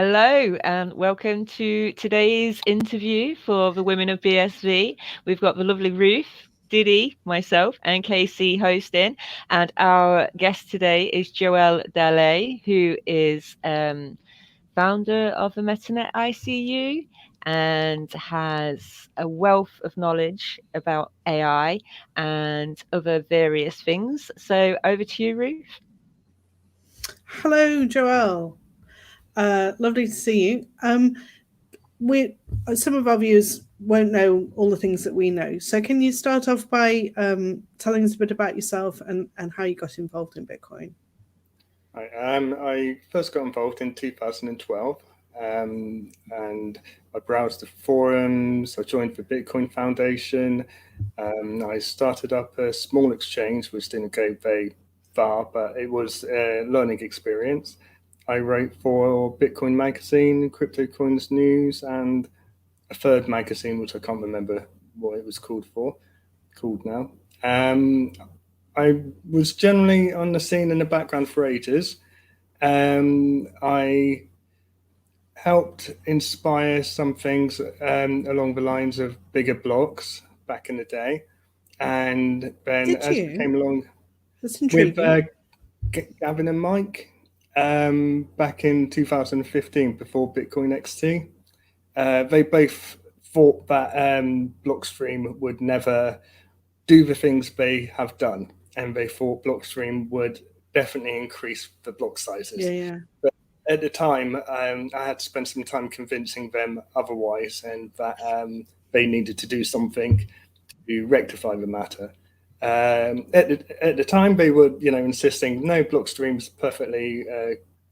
Hello and welcome to today's interview for the Women of BSV. We've got the lovely Ruth, Diddy, myself and Casey hosting, and our guest today is Joelle Dalais, who is founder of the Metanet ICU and has a wealth of knowledge about AI and other various things. So over to you, Ruth. Hello, Joelle. Lovely to see you. Some of our viewers won't know all the things that we know. So can you start off by telling us a bit about yourself and how you got involved in Bitcoin? I first got involved in 2012 and I browsed the forums, I joined the Bitcoin Foundation, I started up a small exchange which didn't go very far, but it was a learning experience. I wrote for Bitcoin Magazine, Crypto Coins News, and a third magazine which I can't remember what it was called now. I was generally on the scene in the background for ages. I helped inspire some things along the lines of bigger blocks back in the day. And then as we came along That's intriguing. with Gavin and Mike back in 2015 before Bitcoin XT, they both thought that Blockstream would never do the things they have done. And they thought Blockstream would definitely increase the block sizes. Yeah. But at the time, I had to spend some time convincing them otherwise, and that they needed to do something to rectify the matter. At the time, they were, insisting, no, Blockstream's perfectly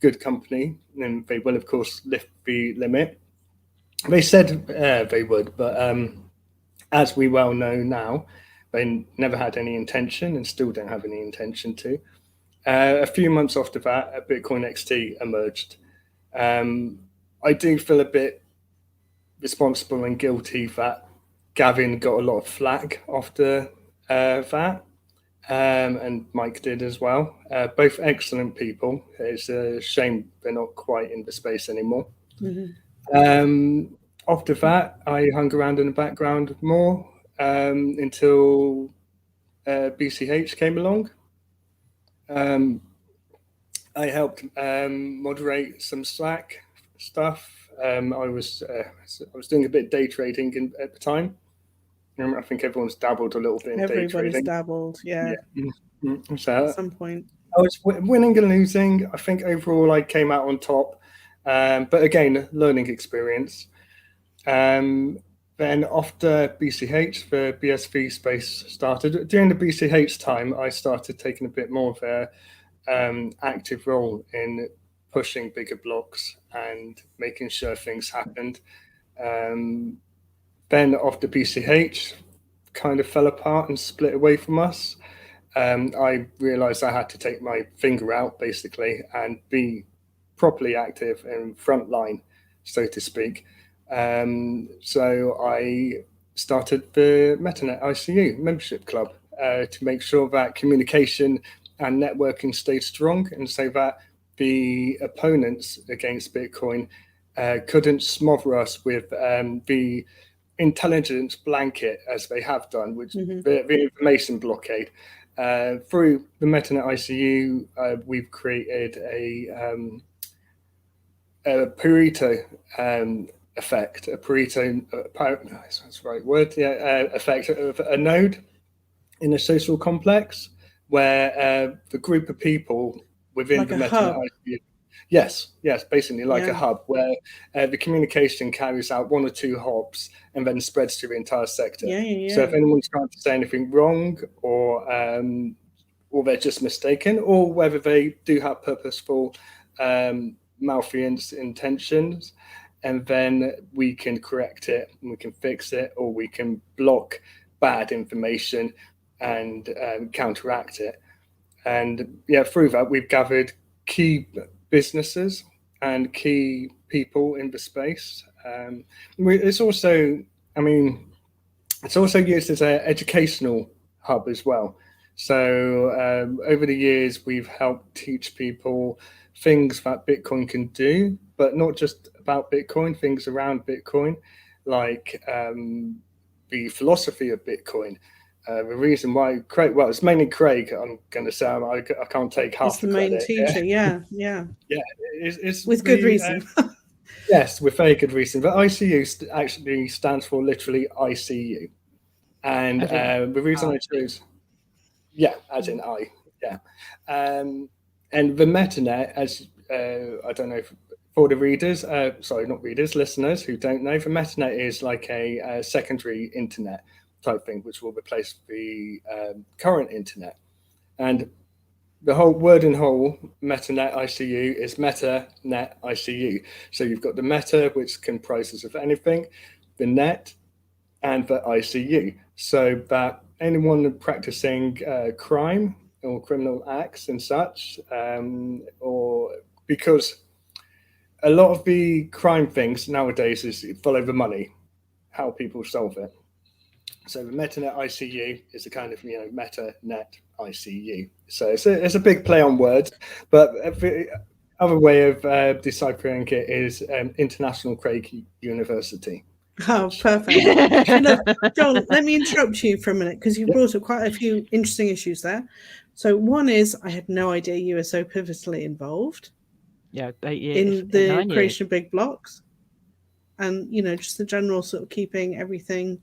good company, and they will, of course, lift the limit. They said they would, but as we well know now, they never had any intention and still don't have any intention to. A few months after that, Bitcoin XT emerged. I do feel a bit responsible and guilty that Gavin got a lot of flack after that, and Mike did as well. Both excellent people. It's a shame they're not quite in the space anymore. Mm-hmm. After that, I hung around in the background more until BCH came along. I helped moderate some Slack stuff. I was doing a bit of day trading at the time. I think everyone's dabbled a little bit in day trading. Everybody's dabbled, yeah. So at some point. I was winning and losing. I think overall I came out on top. But again, learning experience. Then after BCH, the BSV space started. During the BCH time, I started taking a bit more of a active role in pushing bigger blocks and making sure things happened. Then after BCH, kind of fell apart and split away from us. I realized I had to take my finger out, basically, and be properly active and frontline, so to speak. So I started the Metanet ICU membership club to make sure that communication and networking stayed strong, and so that the opponents against Bitcoin couldn't smother us with the intelligence blanket, as they have done, which the information blockade. Through the Metanet ICU, we've created a Pareto effect, a Pareto, that's the right word, effect of a node in a social complex where the group of people within like the Metanet ICU, yes, basically like a hub where the communication carries out one or two hops and then spreads to the entire sector. So if anyone's trying to say anything wrong, or they're just mistaken, or whether they do have purposeful malfeasance intentions, and then we can correct it, and we can fix it, or we can block bad information and counteract it. And through that, we've gathered key businesses and key people in the space. It's also used as an educational hub as well. So over the years, we've helped teach people things that Bitcoin can do, but not just about Bitcoin, things around Bitcoin, like the philosophy of Bitcoin. The reason why Craig, well, it's mainly Craig, I'm going to say, I can't take half the main credit. teacher, yeah. It's with good reason. Yes, with very good reason. But ICU actually stands for literally ICU. And the reason I chose, as in I, and the Metanet, as I don't know, for the readers, not readers, listeners who don't know, the Metanet is like a secondary internet type thing, which will replace the current internet. And the whole word in whole, Metanet ICU, is Metanet ICU. So you've got the meta, which comprises of anything, the net, and the ICU. So that anyone practicing crime or criminal acts and such, or because a lot of the crime things nowadays is follow the money, how people solve it. So the Metanet ICU is a kind of, Metanet ICU. So it's a big play on words, but the other way of deciphering it is International Craig University. Oh, perfect. John, let me interrupt you for a minute, because you brought up quite a few interesting issues there. So one is, I had no idea you were so pivotally involved in the creation of big blocks, and just the general sort of keeping everything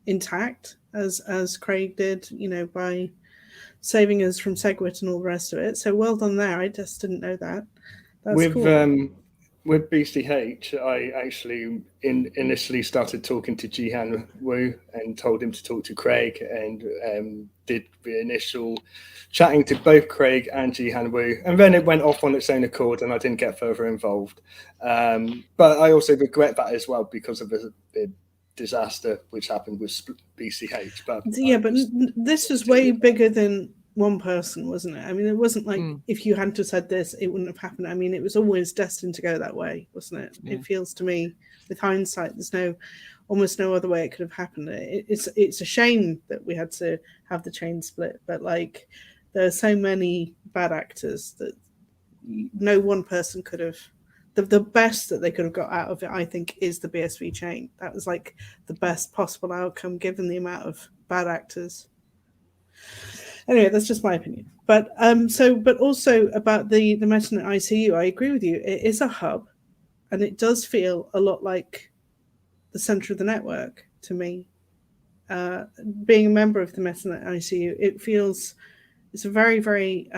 intact as Craig did, by saving us from SegWit and all the rest of it. So well done there. I just didn't know that. That's cool. With BCH, I actually initially started talking to Jihan Wu and told him to talk to Craig, and did the initial chatting to both Craig and Jihan Wu, and then it went off on its own accord, and I didn't get further involved. But I also regret that as well, because of the disaster which happened with BCH. But this was way bigger than one person, wasn't it? I mean, it wasn't like if you hadn't have said this, it wouldn't have happened. I mean, it was always destined to go that way, wasn't it? It feels to me, with hindsight, there's almost no other way it could have happened. It's a shame that we had to have the chain split, but like, there are so many bad actors that no one person could have. The best that they could have got out of it, I think, is the BSV chain. That was like the best possible outcome given the amount of bad actors. Anyway, that's just my opinion. But but also about the Metanet ICU, I agree with you. It is a hub, and it does feel a lot like the center of the network to me. Being a member of the Metanet ICU, it's a very, very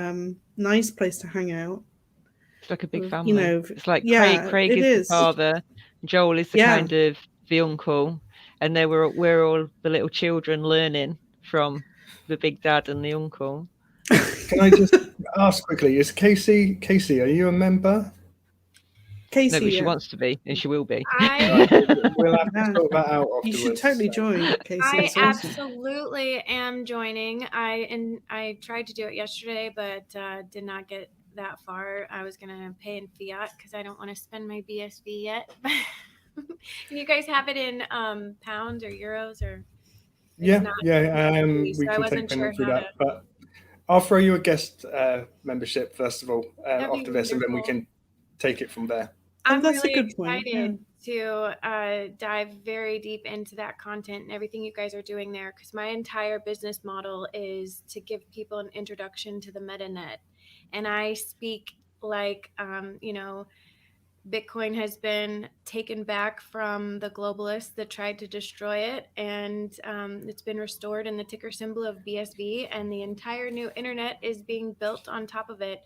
nice place to hang out. It's like a big family. It's like Craig is the father, Joel is the kind of the uncle, and we're all the little children learning from the big dad and the uncle. Can I just ask quickly, is Casey, are you a member? Casey, no, but she wants to be, and she will be. We'll have to sort that out afterwards. You should totally join, Casey. I absolutely am joining. I tried to do it yesterday, but did not get that far. I was gonna pay in fiat because I don't want to spend my BSV yet. Can you guys have it in pounds or euros or? We can take payment through that, but I'll throw you a guest membership first of all after this, and then we can take it from there. I'm really excited to dive very deep into that content and everything you guys are doing there, because my entire business model is to give people an introduction to the Metanet, and I speak like Bitcoin has been taken back from the globalists that tried to destroy it, and it's been restored in the ticker symbol of BSV, and the entire new internet is being built on top of it.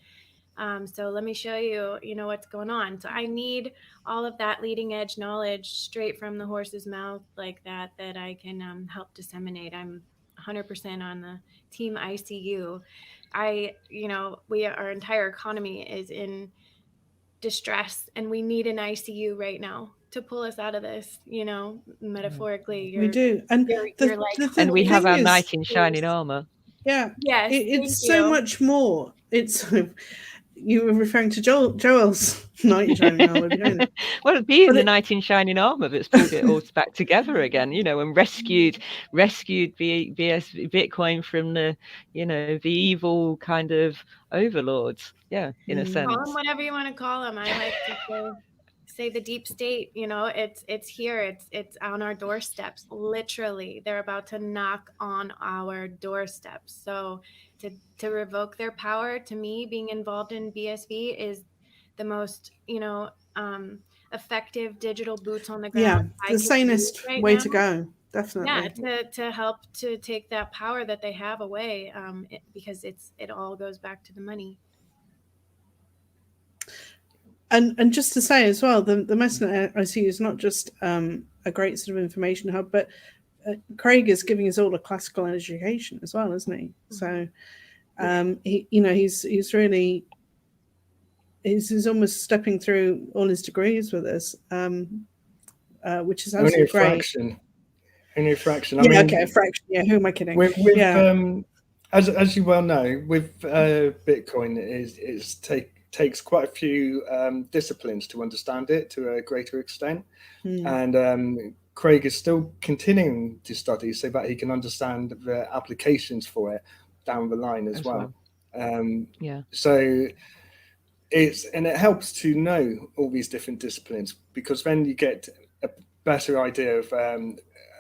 So let me show you, what's going on. So I need all of that leading edge knowledge straight from the horse's mouth like that I can help disseminate. I'm 100% on the team ICU. Our entire economy is in distress, and we need an ICU right now to pull us out of this, metaphorically. We do. And and we have our knight in shining armor. Yeah. Yes. It's so much more. It's you were referring to Joel's knight in shining armor. Well, being the knight in shining armor that's pulled it all back together again, and rescued BSV Bitcoin from the evil kind of overlords. Yeah, in a sense. Call them whatever you want to call them. I like to say say the deep state, it's here, it's on our doorsteps. Literally, they're about to knock on our doorsteps. So to revoke their power, to me, being involved in BSV is the most, effective digital boots on the ground. The sanest way to go, definitely. Yeah, to help to take that power that they have away, because it all goes back to the money. And just to say as well, the Metanet ICU is not just a great sort of information hub, but Craig is giving us all a classical education as well, isn't he? So he's really he's almost stepping through all his degrees with us, which is absolutely great. Only a fraction. Yeah, okay, a fraction. Yeah, who am I kidding? As you well know, with Bitcoin, it takes quite a few disciplines to understand it to a greater extent, and Craig is still continuing to study so that he can understand the applications for it down the line as well. So it helps to know all these different disciplines, because then you get a better idea of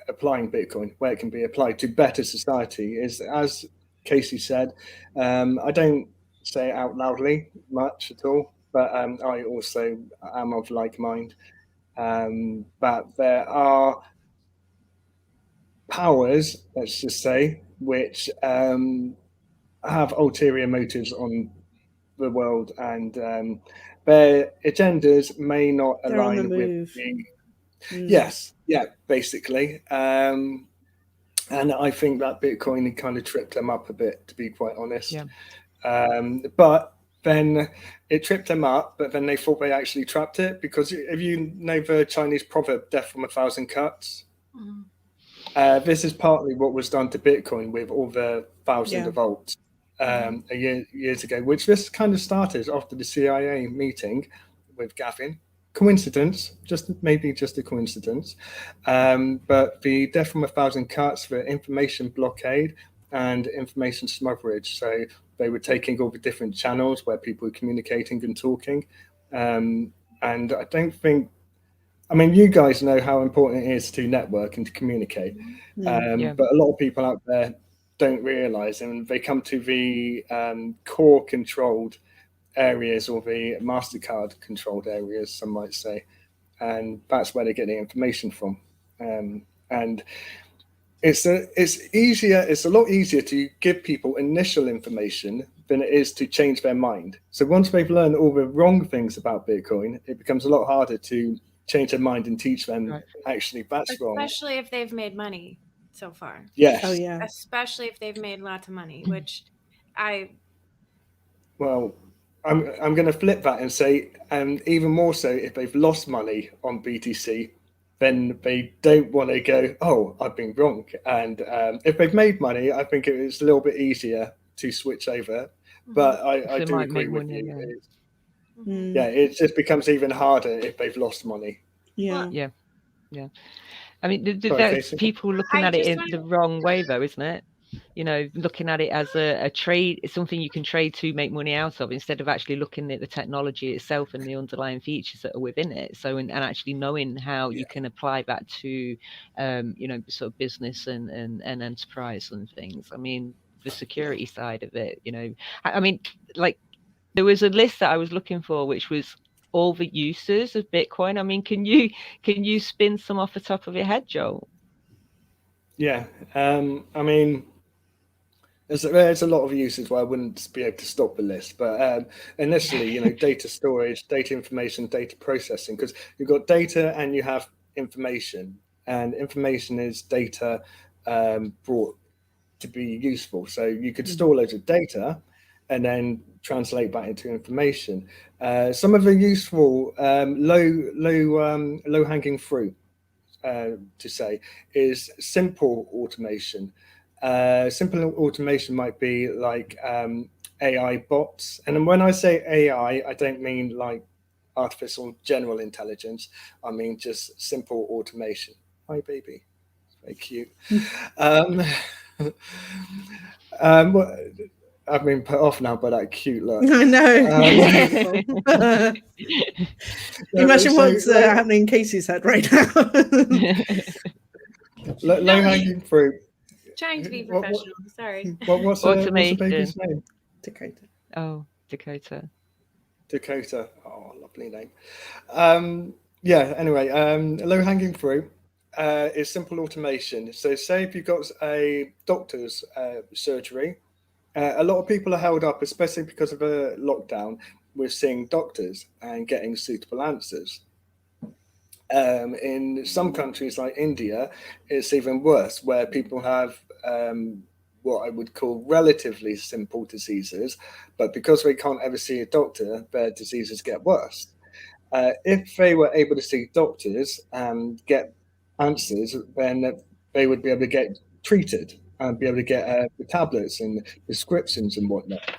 applying Bitcoin, where it can be applied to better society. Is, as Casey said, I don't say it out loudly much at all, but I also am of like mind. But there are powers, let's just say, which have ulterior motives on the world, and their agendas may not align with being basically, and I think that Bitcoin kind of tripped them up a bit, to be quite honest. But then it tripped them up, but then they thought they actually trapped it, because if you know the Chinese proverb, death from 1,000 cuts, this is partly what was done to Bitcoin with all the 1,000 volts years ago, which this kind of started after the CIA meeting with Gavin. Coincidence, maybe just a coincidence, but the death from 1,000 cuts, the information blockade and information smotherage. So they were taking all the different channels where people were communicating and talking, and I don't think, I mean, you guys know how important it is to network and to communicate, but a lot of people out there don't realize, and they come to the core controlled areas, or the MasterCard controlled areas, some might say, and that's where they get the information from. And it's a lot easier to give people initial information than it is to change their mind. So once they've learned all the wrong things about Bitcoin, it becomes a lot harder to change their mind and teach them actually that's wrong. Especially if they've made money so far. Yes. Oh yeah. Especially if they've made lots of money, which I'm going to flip that and say, and even more so, if they've lost money on BTC, then they don't want to go, oh, I've been wrong. And if they've made money, I think it's a little bit easier to switch over. But I do agree with you. It just becomes even harder if they've lost money. Yeah. I mean, that's people looking at it in the wrong way, though, isn't it? You know, looking at it as a trade, it's something you can trade to make money out of, instead of actually looking at the technology itself and the underlying features that are within it. So, and actually knowing how you can apply that to, sort of business and enterprise and things. I mean, the security side of it, I mean, like, there was a list that I was looking for, which was all the uses of Bitcoin. I mean, can you spin some off the top of your head, Joel? Yeah, I mean, there's a lot of uses where I wouldn't be able to stop the list, but initially, data storage, data information, data processing, because you've got data and you have information, and information is data brought to be useful. So you could store loads of data and then translate that into information. Some of the useful low hanging fruit, to say, is simple automation. Simple automation might be like AI bots. And when I say AI, I don't mean like artificial general intelligence. I mean just simple automation. Hi, baby. Very cute. I've been put off now by that cute look. I know. Imagine what's happening in Casey's head right now. Low hanging fruit. Trying to be professional. Sorry. What's the baby's name? Dakota. Oh, Dakota. Dakota. Oh, lovely name. Yeah. Anyway, low hanging fruit is simple automation. So, say if you've got a doctor's surgery. A lot of people are held up, especially because of a lockdown, with seeing doctors and getting suitable answers. In some countries like India, it's even worse, where people have what I would call relatively simple diseases, but because they can't ever see a doctor, their diseases get worse. If they were able to see doctors and get answers, then they would be able to get treated and be able to get the tablets and prescriptions and whatnot.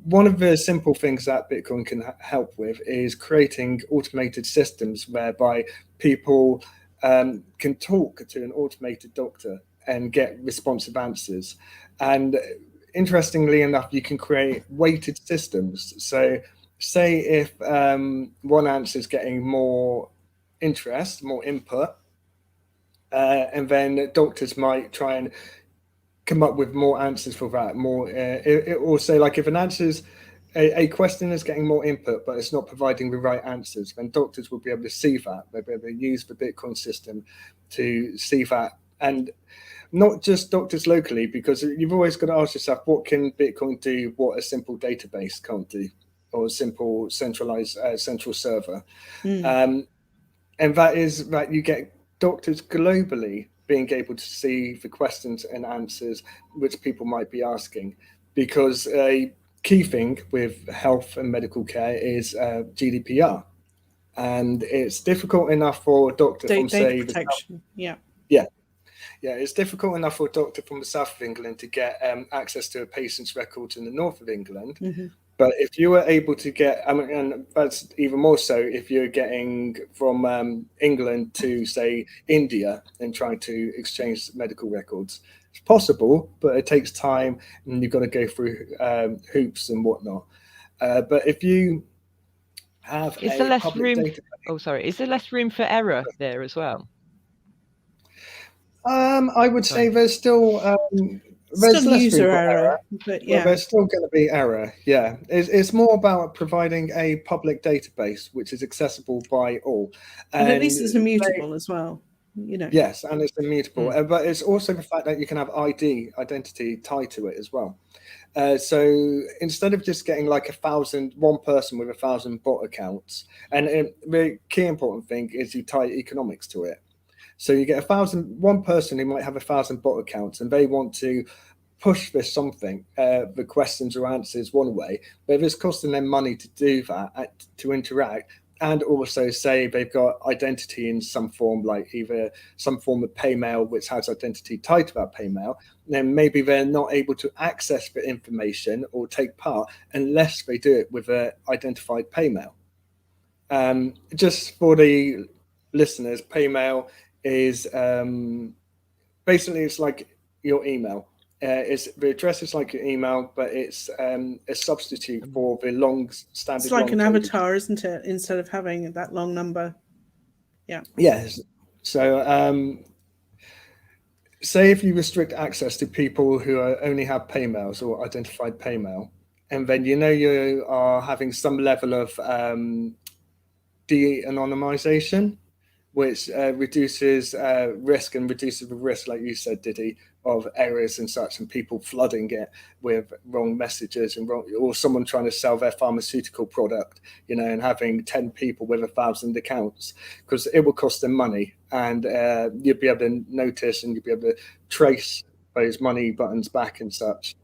One of the simple things that Bitcoin can help with is creating automated systems whereby people can talk to an automated doctor and get responsive answers. And interestingly enough, you can create weighted systems. So say if one answer is getting more interest, more input, and then doctors might try and come up with more answers for that. More, it will say like if an answer's a question is getting more input, but it's not providing the right answers, then doctors will be able to see that. They'll be able to use the Bitcoin system to see that, and not just doctors locally, because you've always got to ask yourself, what can Bitcoin do what a simple database can't do, or a simple centralized central server? And that is that you get doctors globally being able to see the questions and answers which people might be asking, because a key thing with health and medical care is GDPR, and it's difficult enough for a doctor from say protection. It's difficult enough for a doctor from the south of England to get access to a patient's records in the north of England. But if you were able to get, and that's even more so if you're getting from England to, say, India and trying to exchange medical records, it's possible, but it takes time and you've got to go through hoops and whatnot. But if you have is there less room? Is there less room for error there as well? I would say there's still user error, but well, there's still going to be error. Yeah, it's more about providing a public database which is accessible by all, and at least it's immutable as well. Yes, and it's immutable, but it's also the fact that you can have identity tied to it as well. So instead of just getting like one person with 1,000 bot accounts, and the key important thing is you tie economics to it. So you get one person who might have 1,000 bot accounts, and they want to push this something, the questions or answers one way, but if it's costing them money to do that, to interact, and also say they've got identity in some form, like either some form of paymail which has identity tied to that paymail, then maybe they're not able to access the information or take part unless they do it with an identified paymail. Just for the listeners, paymail is basically it's like your email. The address is like your email, but it's a substitute for the long-standing. It's like an avatar, isn't it? Instead of having that long number. Yeah. Yes. So, say if you restrict access to people who only have paymails or identified paymail, and then you are having some level of de-anonymization, which reduces risk and reduces the risk, like you said, Diddy, of errors and such, and people flooding it with wrong messages or someone trying to sell their pharmaceutical product, and having 10 people with 1,000 accounts, because it will cost them money, and you'll be able to notice and you'll be able to trace those money buttons back and such.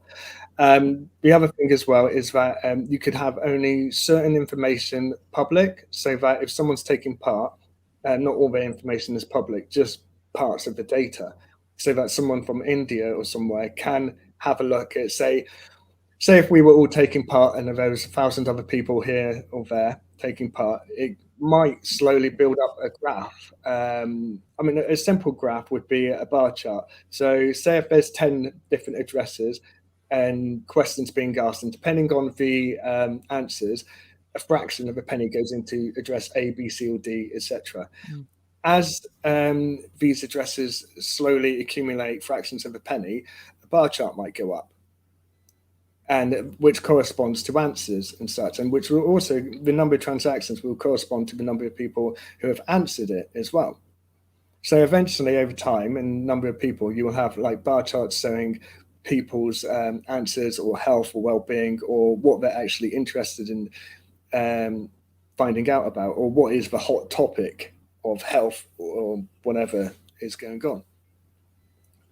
The other thing as well is that you could have only certain information public, so that if someone's taking part, not all the information is public, just parts of the data, so that someone from India or somewhere can have a look at, say if we were all taking part and there was 1,000 other people here or there taking part, it might slowly build up a graph. A simple graph would be a bar chart. So say if there's 10 different addresses and questions being asked, and depending on the answers, a fraction of a penny goes into address A, B, C, or D, etc. As these addresses slowly accumulate fractions of a penny, a bar chart might go up, and which corresponds to answers and such, and which will also, the number of transactions will correspond to the number of people who have answered it as well. So eventually, over time, and number of people, you will have like bar charts showing people's answers or health or well-being or what they're actually interested in finding out about, or what is the hot topic of health or whatever is going on.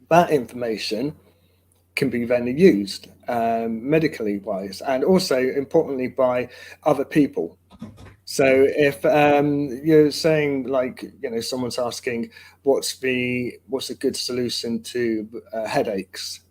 That information can be then used medically wise, and also importantly by other people. So if you're saying, like, someone's asking what's a good solution to headaches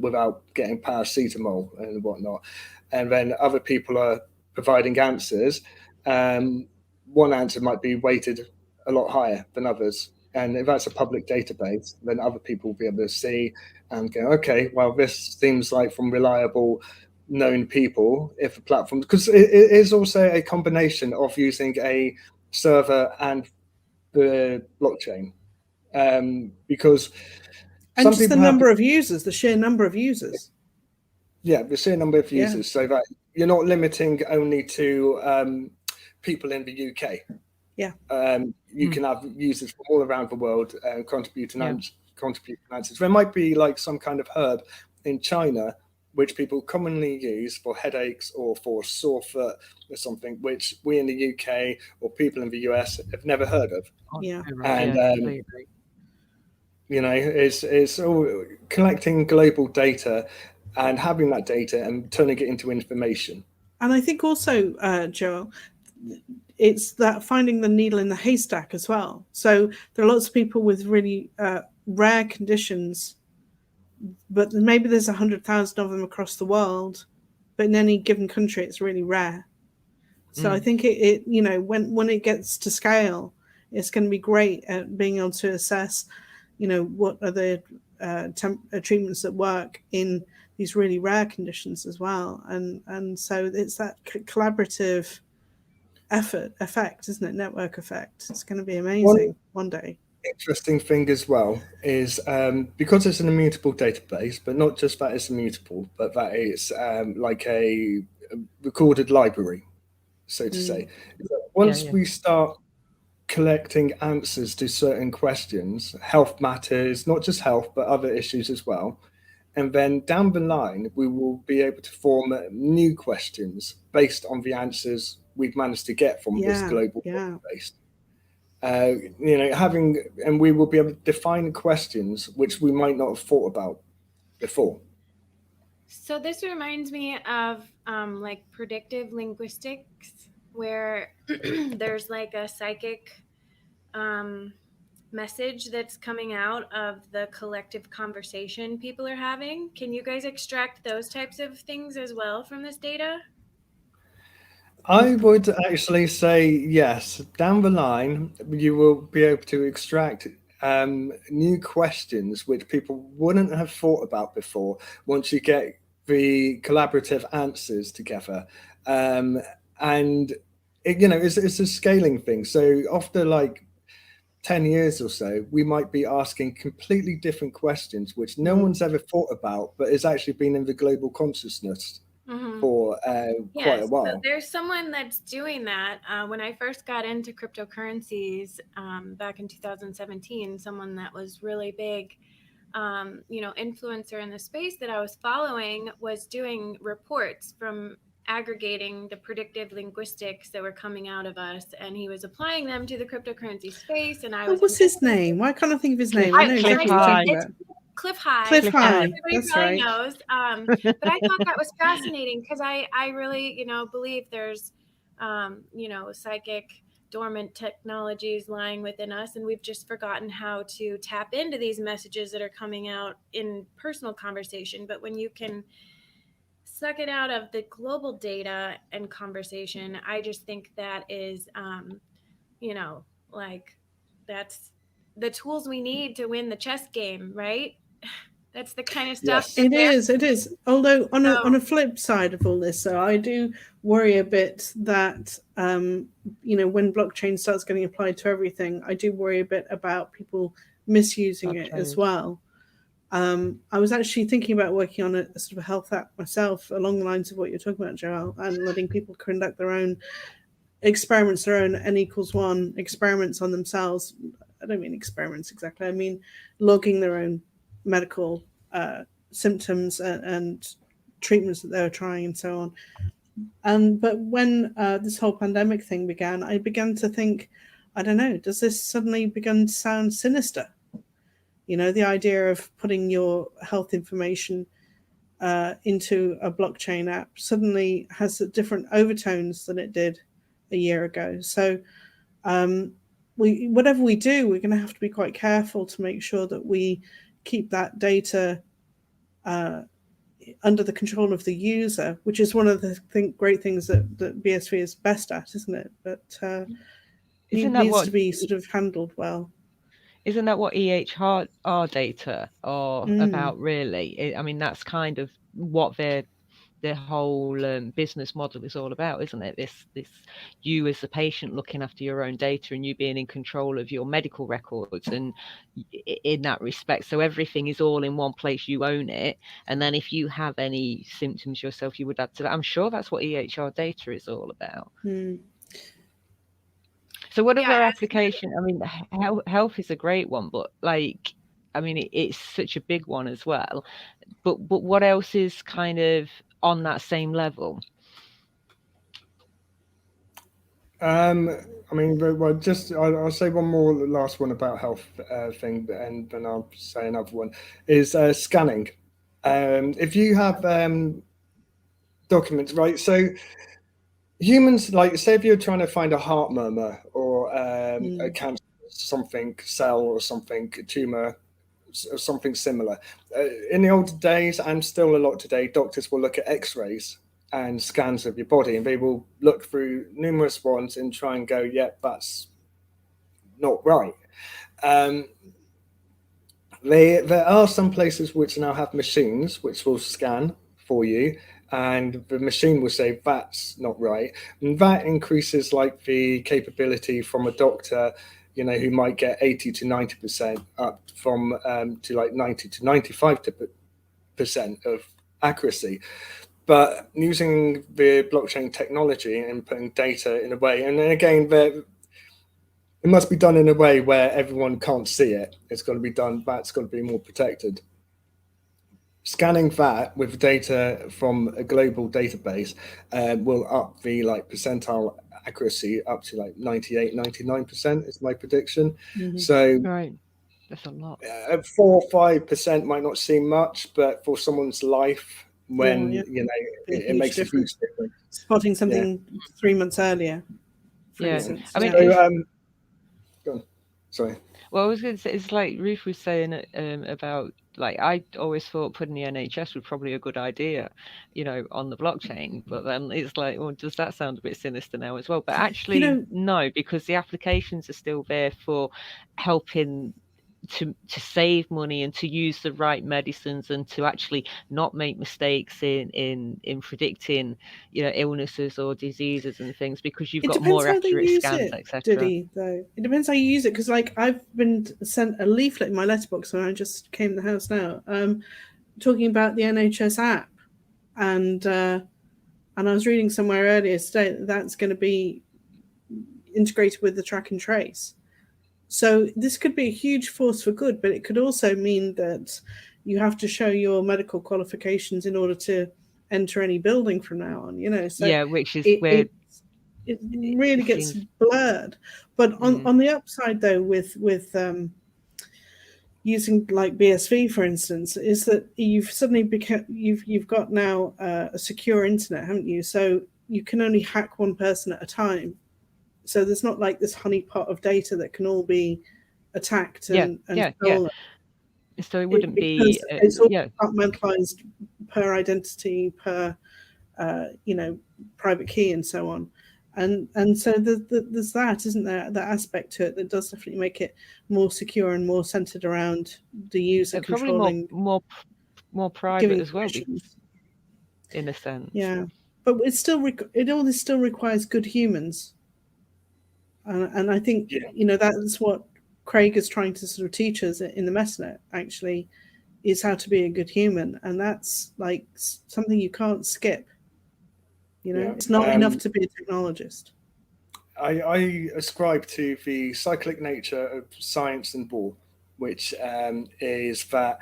without getting paracetamol and whatnot, and then other people are providing answers, one answer might be weighted a lot higher than others. And if that's a public database, then other people will be able to see and go, okay, well, this seems like from reliable known people. If a platform, because it is also a combination of using a server and the blockchain, because and just the number of users, the sheer number of users. Yeah, the sheer number of users, so that you're not limiting only to people in the UK. Yeah, you can have users from all around the world contributing answers. There might be like some kind of herb in China which people commonly use for headaches or for sore foot or something, which we in the UK or people in the US have never heard of. Yeah, and it's all collecting global data and having that data and turning it into information. And I think also, Joel, it's that finding the needle in the haystack as well. So there are lots of people with really rare conditions, but maybe there's 100,000 of them across the world, but in any given country, it's really rare. So I think it when it gets to scale, it's going to be great at being able to assess, what are the treatments that work in these really rare conditions as well. And so it's that collaborative effect, isn't it? Network effect. It's going to be amazing one day. Interesting thing as well is because it's an immutable database, but not just that it's immutable, but that it's like a recorded library, so to say. Once we start collecting answers to certain questions, health matters, not just health, but other issues as well. And then down the line, we will be able to form new questions based on the answers we've managed to get from this global database. And we will be able to define questions which we might not have thought about before. So this reminds me of like predictive linguistics, where there's like a psychic message that's coming out of the collective conversation people are having. Can you guys extract those types of things as well from this data? I would actually say yes. Down the line, you will be able to extract new questions which people wouldn't have thought about before once you get the collaborative answers together. And it's a scaling thing. So after like 10 years or so, we might be asking completely different questions which no one's ever thought about, but has actually been in the global consciousness for quite a while. So there's someone that's doing that. When I first got into cryptocurrencies back in 2017, someone that was really big, influencer in the space that I was following was doing reports from aggregating the predictive linguistics that were coming out of us, and he was applying them to the cryptocurrency space. And what was his name? Why can't I think of his name? I know exactly what you're talking about. Cliff High. Cliff High. Everybody That's probably right. knows. But I thought that was fascinating because I really, believe there's, psychic dormant technologies lying within us, and we've just forgotten how to tap into these messages that are coming out in personal conversation. But when you can suck it out of the global data and conversation, I just think that is, that's the tools we need to win the chess game, right? That's the kind of stuff. Yes. It is. Although on a flip side of all this, so I do worry a bit that when blockchain starts getting applied to everything, I do worry a bit about people misusing it as well. I was actually thinking about working on a sort of a health app myself, along the lines of what you're talking about, Joelle, and letting people conduct their own experiments, their own N=1 experiments on themselves. I don't mean experiments exactly. I mean logging their own medical symptoms and treatments that they were trying and so on. But when this whole pandemic thing began, I began to think, I don't know, does this suddenly begin to sound sinister? The idea of putting your health information into a blockchain app suddenly has different overtones than it did a year ago. So whatever we do, we're going to have to be quite careful to make sure that we keep that data under the control of the user, which is one of the great things that BSV is best at, isn't it? But it needs to be sort of handled well. Isn't that what EHR data are about, really? I mean, that's kind of what their whole business model is all about, isn't it? This you as the patient looking after your own data and you being in control of your medical records, and in that respect, so everything is all in one place, you own it, and then if you have any symptoms yourself, you would add to that. I'm sure that's what EHR data is all about. So what other application? I mean, health is a great one, but like, I mean, it's such a big one as well. But what else is kind of on that same level? I mean, well, just I'll say one more last one about health thing, and then I'll say another one is scanning. If you have documents, right? So humans, like, say if you're trying to find a heart murmur or a cancer, something cell or something tumor, or something similar. In the old days, and still a lot today, doctors will look at X-rays and scans of your body, and they will look through numerous ones and try and go, yeah, that's not right. There are some places which now have machines which will scan for you, and the machine will say that's not right, and that increases like the capability from a doctor, who might get 80 to 90% up from to like 90 to 95% of accuracy. But using the blockchain technology and putting data in a way, and then again, it must be done in a way where everyone can't see it. It's got to be done, that's got to be more protected. Scanning that with data from a global database will up the percentile accuracy up to 98, 99% is my prediction. So right, that's a lot. 4 or 5% might not seem much, but for someone's life, when it makes a huge difference. Spotting something 3 months earlier, for instance. I mean, go on. Sorry. Well, I was going to say, it's like Ruth was saying about, I always thought putting the NHS was probably a good idea, on the blockchain. But then it's like, well, does that sound a bit sinister now as well? But actually, no, because the applications are still there for helping to save money and to use the right medicines and to actually not make mistakes in predicting illnesses or diseases and things, because you've got more accurate scans, etc. Diddy, though it depends how you use it, because I've been sent a leaflet in my letterbox when I just came to the house now, talking about the NHS app, and I was reading somewhere earlier today that's going to be integrated with the track and trace. So this could be a huge force for good, but it could also mean that you have to show your medical qualifications in order to enter any building from now on, So which is where it really gets blurred. But on the upside, though, with using BSV, for instance, is that you've suddenly you've got now a secure internet, haven't you? So you can only hack one person at a time. So there's not this honeypot of data that can all be attacked and stolen. So it wouldn't be it's all compartmentalized per identity, per private key, and so on. And so there's that, isn't there? That aspect to it that does definitely make it more secure and more centered around the user and probably controlling, more private giving as well, permissions. in a sense. Yeah, but it all this still requires good humans, and I think that's what Craig is trying to sort of teach us in the Metanet. Actually, is how to be a good human, and that's like something you can't skip. It's not enough to be a technologist. I ascribe to the cyclic nature of science and war, which is that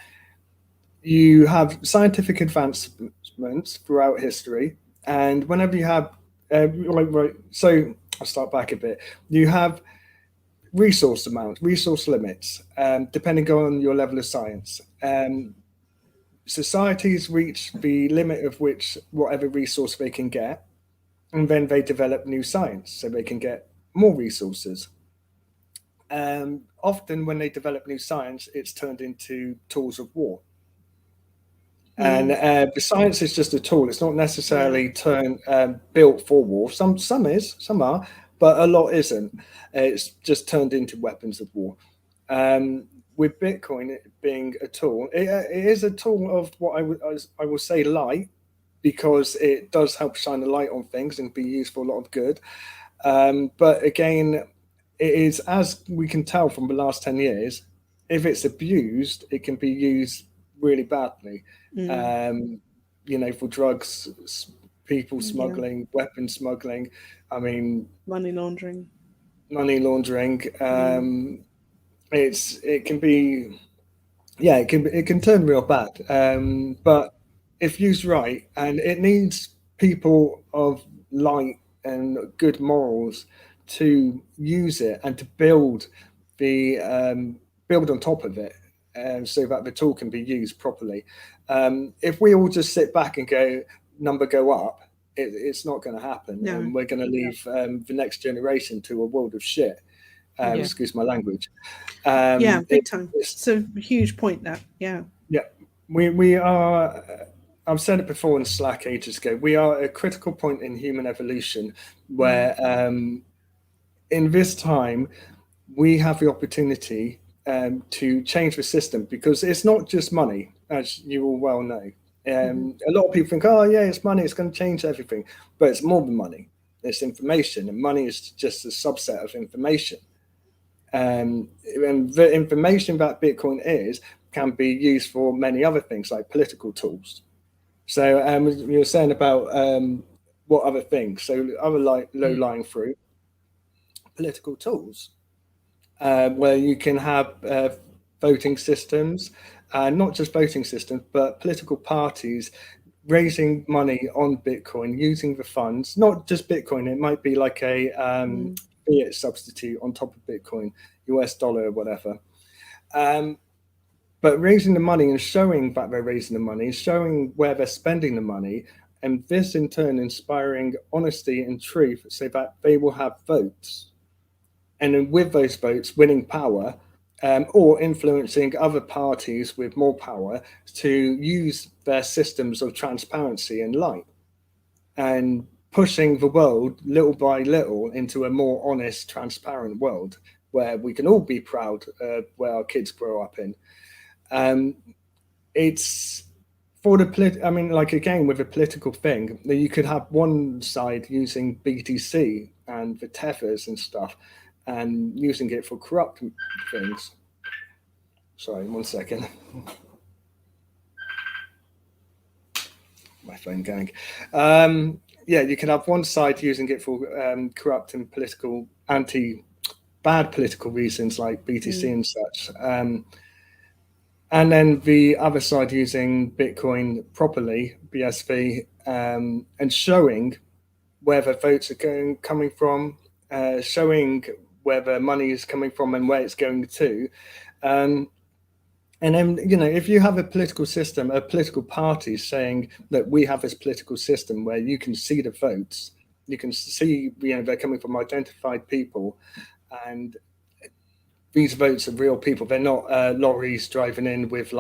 you have scientific advancements throughout history, and whenever you have, so I'll start back a bit. You have resource limits, depending on your level of science. Societies reach the limit of which whatever resource they can get, and then they develop new science so they can get more resources. Often when they develop new science, it's turned into tools of war. And the science is just a tool. It's not necessarily built for war. Some are, but a lot isn't. It's just turned into weapons of war. With Bitcoin being a tool, it is a tool of what I will say light, because it does help shine a light on things and be used for a lot of good. But again, it is, as we can tell from the last 10 years, if it's abused, it can be used really badly. For drugs, people smuggling, weapon smuggling. I mean, money laundering. It can turn real bad. But if used right, and it needs people of light and good morals to use it and to build on top of it, so that the tool can be used properly. If we all just sit back and go up, it's not going to happen. No. And we're going to leave the next generation to a world of shit. Excuse my language. Big time. It's a huge point, that. Yeah. We are. I've said it before in Slack ages ago. We are a critical point in human evolution, where in this time we have the opportunity to change the system, because it's not just money, as you all well know. A lot of people think, oh yeah, it's money, it's going to change everything, but it's more than money. It's information, and money is just a subset of information. And the information that Bitcoin can be used for many other things, like political tools. So you were saying about what other things? So other low-lying fruit, political tools, where you can have voting systems, not just voting systems, but political parties raising money on Bitcoin, using the funds, not just Bitcoin. It might be like a fiat substitute on top of Bitcoin, US dollar or whatever. But raising the money and showing that they're raising the money, showing where they're spending the money, and this in turn inspiring honesty and truth, so that they will have votes. And then with those votes, winning power, or influencing other parties with more power to use their systems of transparency and light, and pushing the world little by little into a more honest, transparent world where we can all be proud where our kids grow up in. It's for the again, with a political thing, that you could have one side using BTC and the tethers and stuff, and using it for corrupt things. Sorry, 1 second. My phone going. You can have one side using it for corrupt and bad political reasons, like BTC and such. And then the other side using Bitcoin properly, BSV, and showing where the votes are coming from, showing where the money is coming from and where it's going to. And then, if you have a political system, a political party saying that we have this political system where you can see the votes, you can see, they're coming from identified people, and these votes are real people. They're not lorries driving in with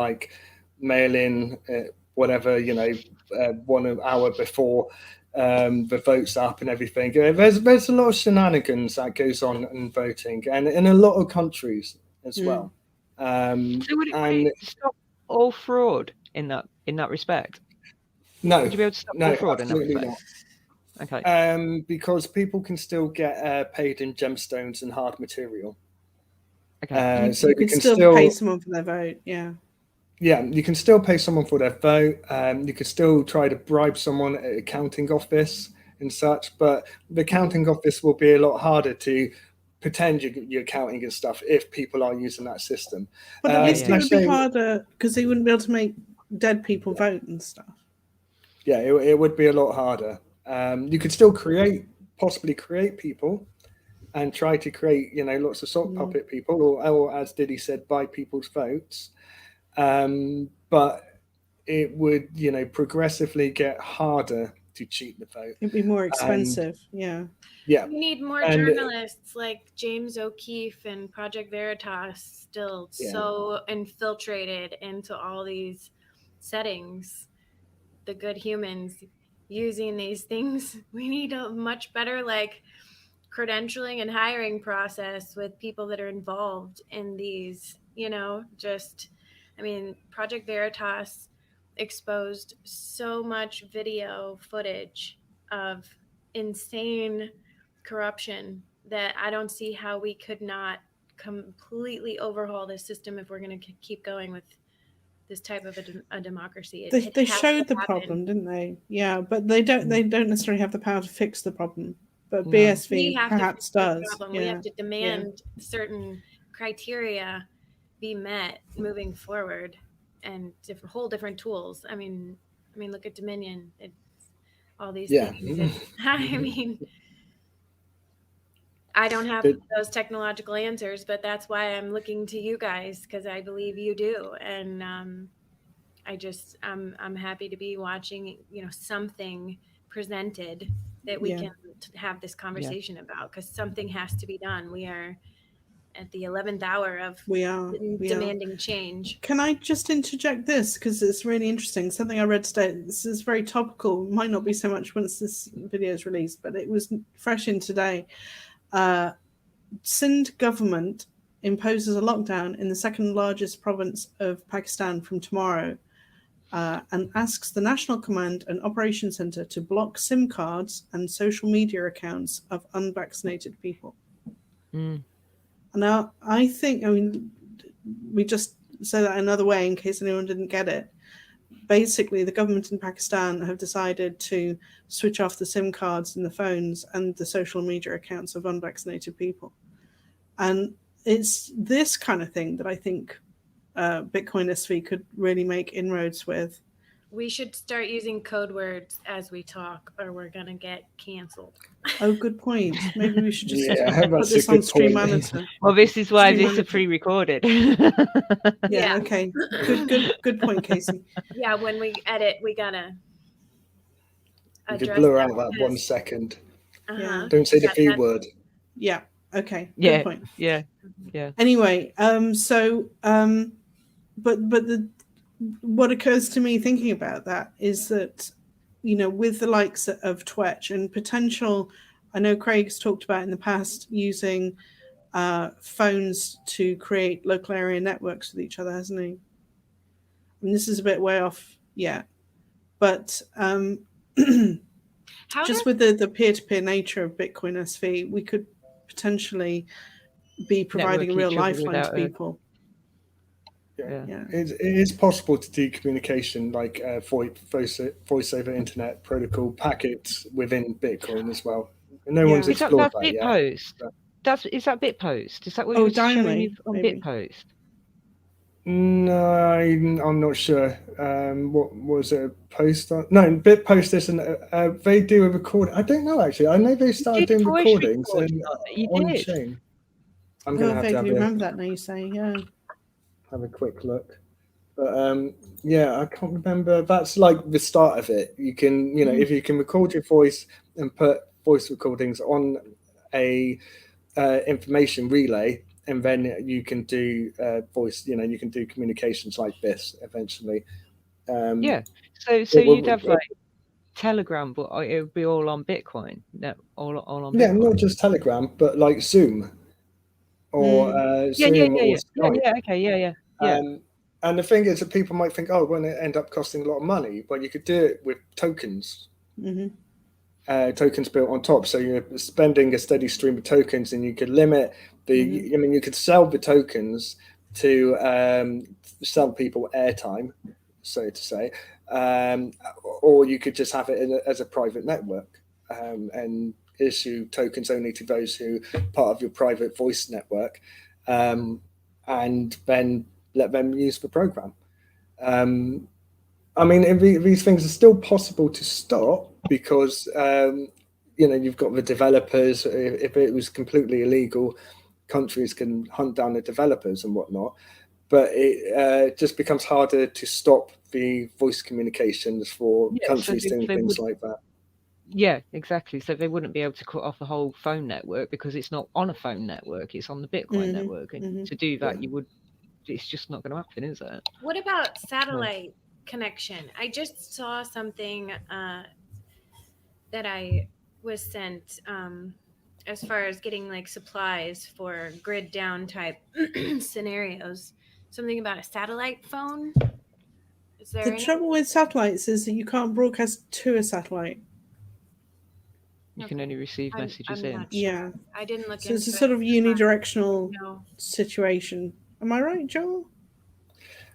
mail-in, whatever, 1 hour before the votes up and everything. There's a lot of shenanigans that goes on in voting, and in a lot of countries as well. So would it stop all fraud in that respect? No, would you be able to stop all fraud in that absolutely respect? not. Okay. Because people can still get paid in gemstones and hard material. Okay. So you can still pay someone for their vote. Yeah. Yeah, you can still pay someone for their vote. You can still try to bribe someone at an accounting office and such, but the accounting office will be a lot harder to pretend you're counting and stuff if people are using that system. But at least it would be harder because they wouldn't be able to make dead people vote and stuff. Yeah, it would be a lot harder. You could still possibly create people and try to create, lots of sock puppet people, or as Diddy said, buy people's votes. But it would, progressively get harder to cheat the vote. It'd be more expensive. Yeah. We need more journalists like James O'Keefe and Project Veritas still so infiltrated into all these settings. The good humans using these things. We need a much better credentialing and hiring process with people that are involved in these, Project Veritas exposed so much video footage of insane corruption that I don't see how we could not completely overhaul this system if we're going to keep going with this type of a democracy. They showed the problem, didn't they? Yeah, but they don't necessarily have the power to fix the problem. But BSV perhaps does. We have to demand certain criteria be met moving forward, and whole different tools. I mean, look at Dominion. It's all these things. I don't have those technological answers, but that's why I'm looking to you guys, because I believe you do. And I'm happy to be watching, something presented that we can have this conversation about, because something has to be done. We are at the 11th hour of demanding change. Can I just interject this, because it's really interesting? Something I read today. This is very topical. Might not be so much once this video is released, but it was fresh in today. Sindh government imposes a lockdown in the second largest province of Pakistan from tomorrow, and asks the National Command and Operations Center to block SIM cards and social media accounts of unvaccinated people. Now, I think, we just say that another way in case anyone didn't get it. Basically, the government in Pakistan have decided to switch off the SIM cards in the phones and the social media accounts of unvaccinated people. And it's this kind of thing that I think Bitcoin SV could really make inroads with. We should start using code words as we talk, or we're going to get canceled. Oh, good point. Maybe we should just put this on Stream Monitor. Well, this is why this is pre-recorded. Okay. Good point, Casey. Yeah, when we edit, we got to You could blur out that 1 second. Don't say the V word. Yeah. Okay. Good point. Yeah. Anyway, what occurs to me thinking about that is that, with the likes of Twitch and potential, I know Craig's talked about in the past using phones to create local area networks with each other, hasn't he? And this is a bit way off yet, but just with the peer-to-peer nature of Bitcoin SV, we could potentially be providing a real lifeline to people. Yeah. It is possible to do communication like voice over internet protocol packets within Bitcoin as well. No one's explored that yet. Is that Bitpost? Is that what you're showing me on Bitpost? No, I'm not sure. What was it? A post on? No, Bitpost isn't. They do a recording. I don't know actually. I know they started doing recordings on chain. I'm going to have to remember that now. You say, have a quick look, but I can't remember. That's like the start of it. You can, if you can record your voice and put voice recordings on a information relay, and then you can do voice. You can do communications like this eventually. So you'd have Telegram, but it would be all on Bitcoin. No, all on Yeah, Bitcoin. not just Telegram, but like Zoom or Zoom or Skype. Yeah. And the thing is that people might think, oh, won't it end up costing a lot of money? But you could do it with tokens. Tokens built on top, so you're spending a steady stream of tokens, and you could limit the. I mean, you could sell the tokens to sell people airtime, so to say, or you could just have it as a private network and issue tokens only to those who part of your private voice network, and then let them use the program. I mean, these things are still possible to stop because, you've got the developers. If it was completely illegal, countries can hunt down the developers and whatnot. But it just becomes harder to stop the voice communications for countries doing things like that. Yeah, exactly. So they wouldn't be able to cut off the whole phone network because it's not on a phone network, it's on the Bitcoin network. And to do that, it's just not going to happen, is it? What about satellite connection? I just saw something that I was sent as far as getting like supplies for grid down type scenarios. Something about a satellite phone. Is there the trouble with satellites is that you can't broadcast to a satellite. You can only receive messages in. Sure. Yeah, I didn't look so it's a sort of unidirectional situation. Am I right, Joel?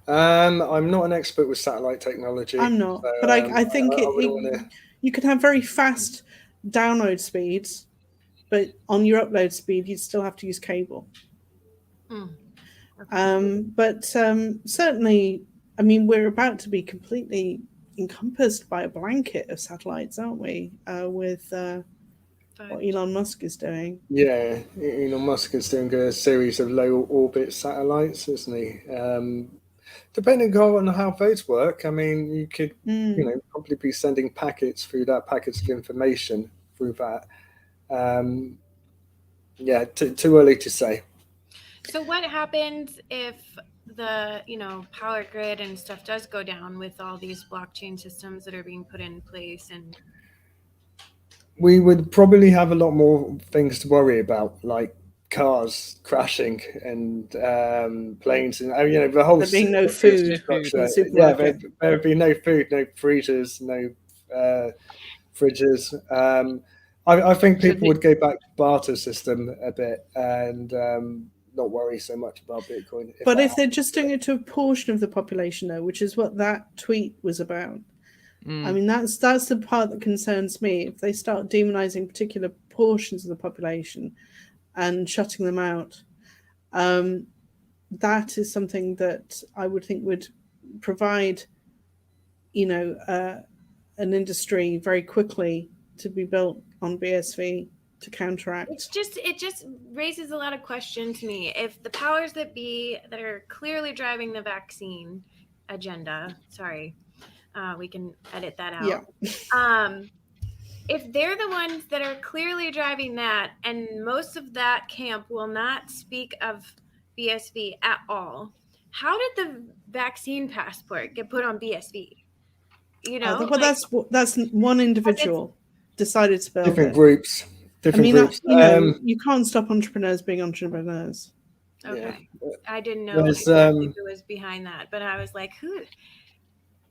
I'm not an expert with satellite technology. I'm not, but I think you can have very fast download speeds, but on your upload speed, you'd still have to use cable. But certainly, I mean, we're about to be completely encompassed by a blanket of satellites, aren't we? With what Elon Musk is doing. Yeah, Elon Musk is doing a series of low orbit satellites, isn't he? Depending on how those work, I mean, you could, probably be sending packets through that, packets of information through that. Too early to say. So what happens if the power grid and stuff does go down with all these blockchain systems that are being put in place? And we would probably have a lot more things to worry about, like cars crashing and planes, and the whole. There being no food in the supermarket. There would be no food, no freezers, no fridges. I think people would go back to barter system a bit and not worry so much about Bitcoin. But if they're just doing it to a portion of the population, though, which is what that tweet was about. I mean, that's the part that concerns me. If they start demonizing particular portions of the population and shutting them out, that is something that I would think would provide, an industry very quickly to be built on BSV to counteract. It just raises a lot of questions to me. If the powers that be that are clearly driving the vaccine agenda, we can edit that out. Yeah. If they're the ones that are clearly driving that, and most of that camp will not speak of BSV at all, how did the vaccine passport get put on BSV? Well, that's one individual decided to build different it. Groups. Groups. You can't stop entrepreneurs being entrepreneurs. Okay, I didn't know exactly who was behind that, but I was like, who?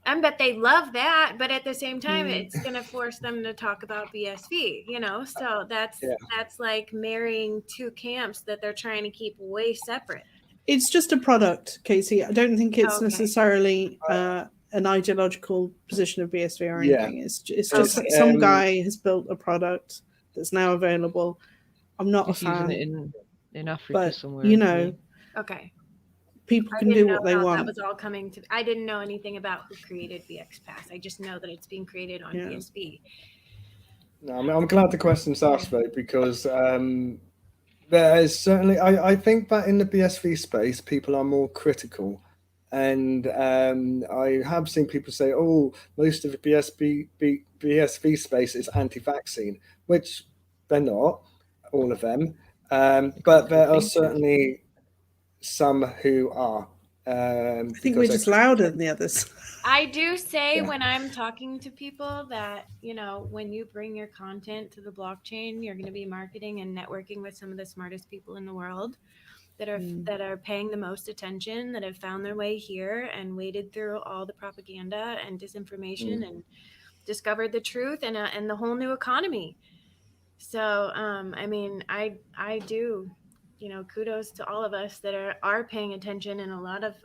I bet they love that, but at the same time, it's going to force them to talk about BSV, So that's like marrying two camps that they're trying to keep way separate. It's just a product, Casey. I don't think it's necessarily an ideological position of BSV or anything. It's just some guy has built a product that's now available. I'm not a fan. Using it in Africa somewhere. Okay. People can do what they want. That was all coming to. I didn't know anything about who created VXPass. I just know that it's being created on BSV. No, I'm glad the question's asked though, because there is certainly. I think that in the BSV space, people are more critical, and I have seen people say, "Oh, most of the BSV space is anti-vaccine," which they're not, all of them, but there are certainly some who are, I think we're just louder than the others. I do say when I'm talking to people that, you know, when you bring your content to the blockchain, you're going to be marketing and networking with some of the smartest people in the world that are paying the most attention, that have found their way here and waded through all the propaganda and disinformation and discovered the truth and the whole new economy. So, I mean, I do, you know, kudos to all of us that are paying attention, and a lot of,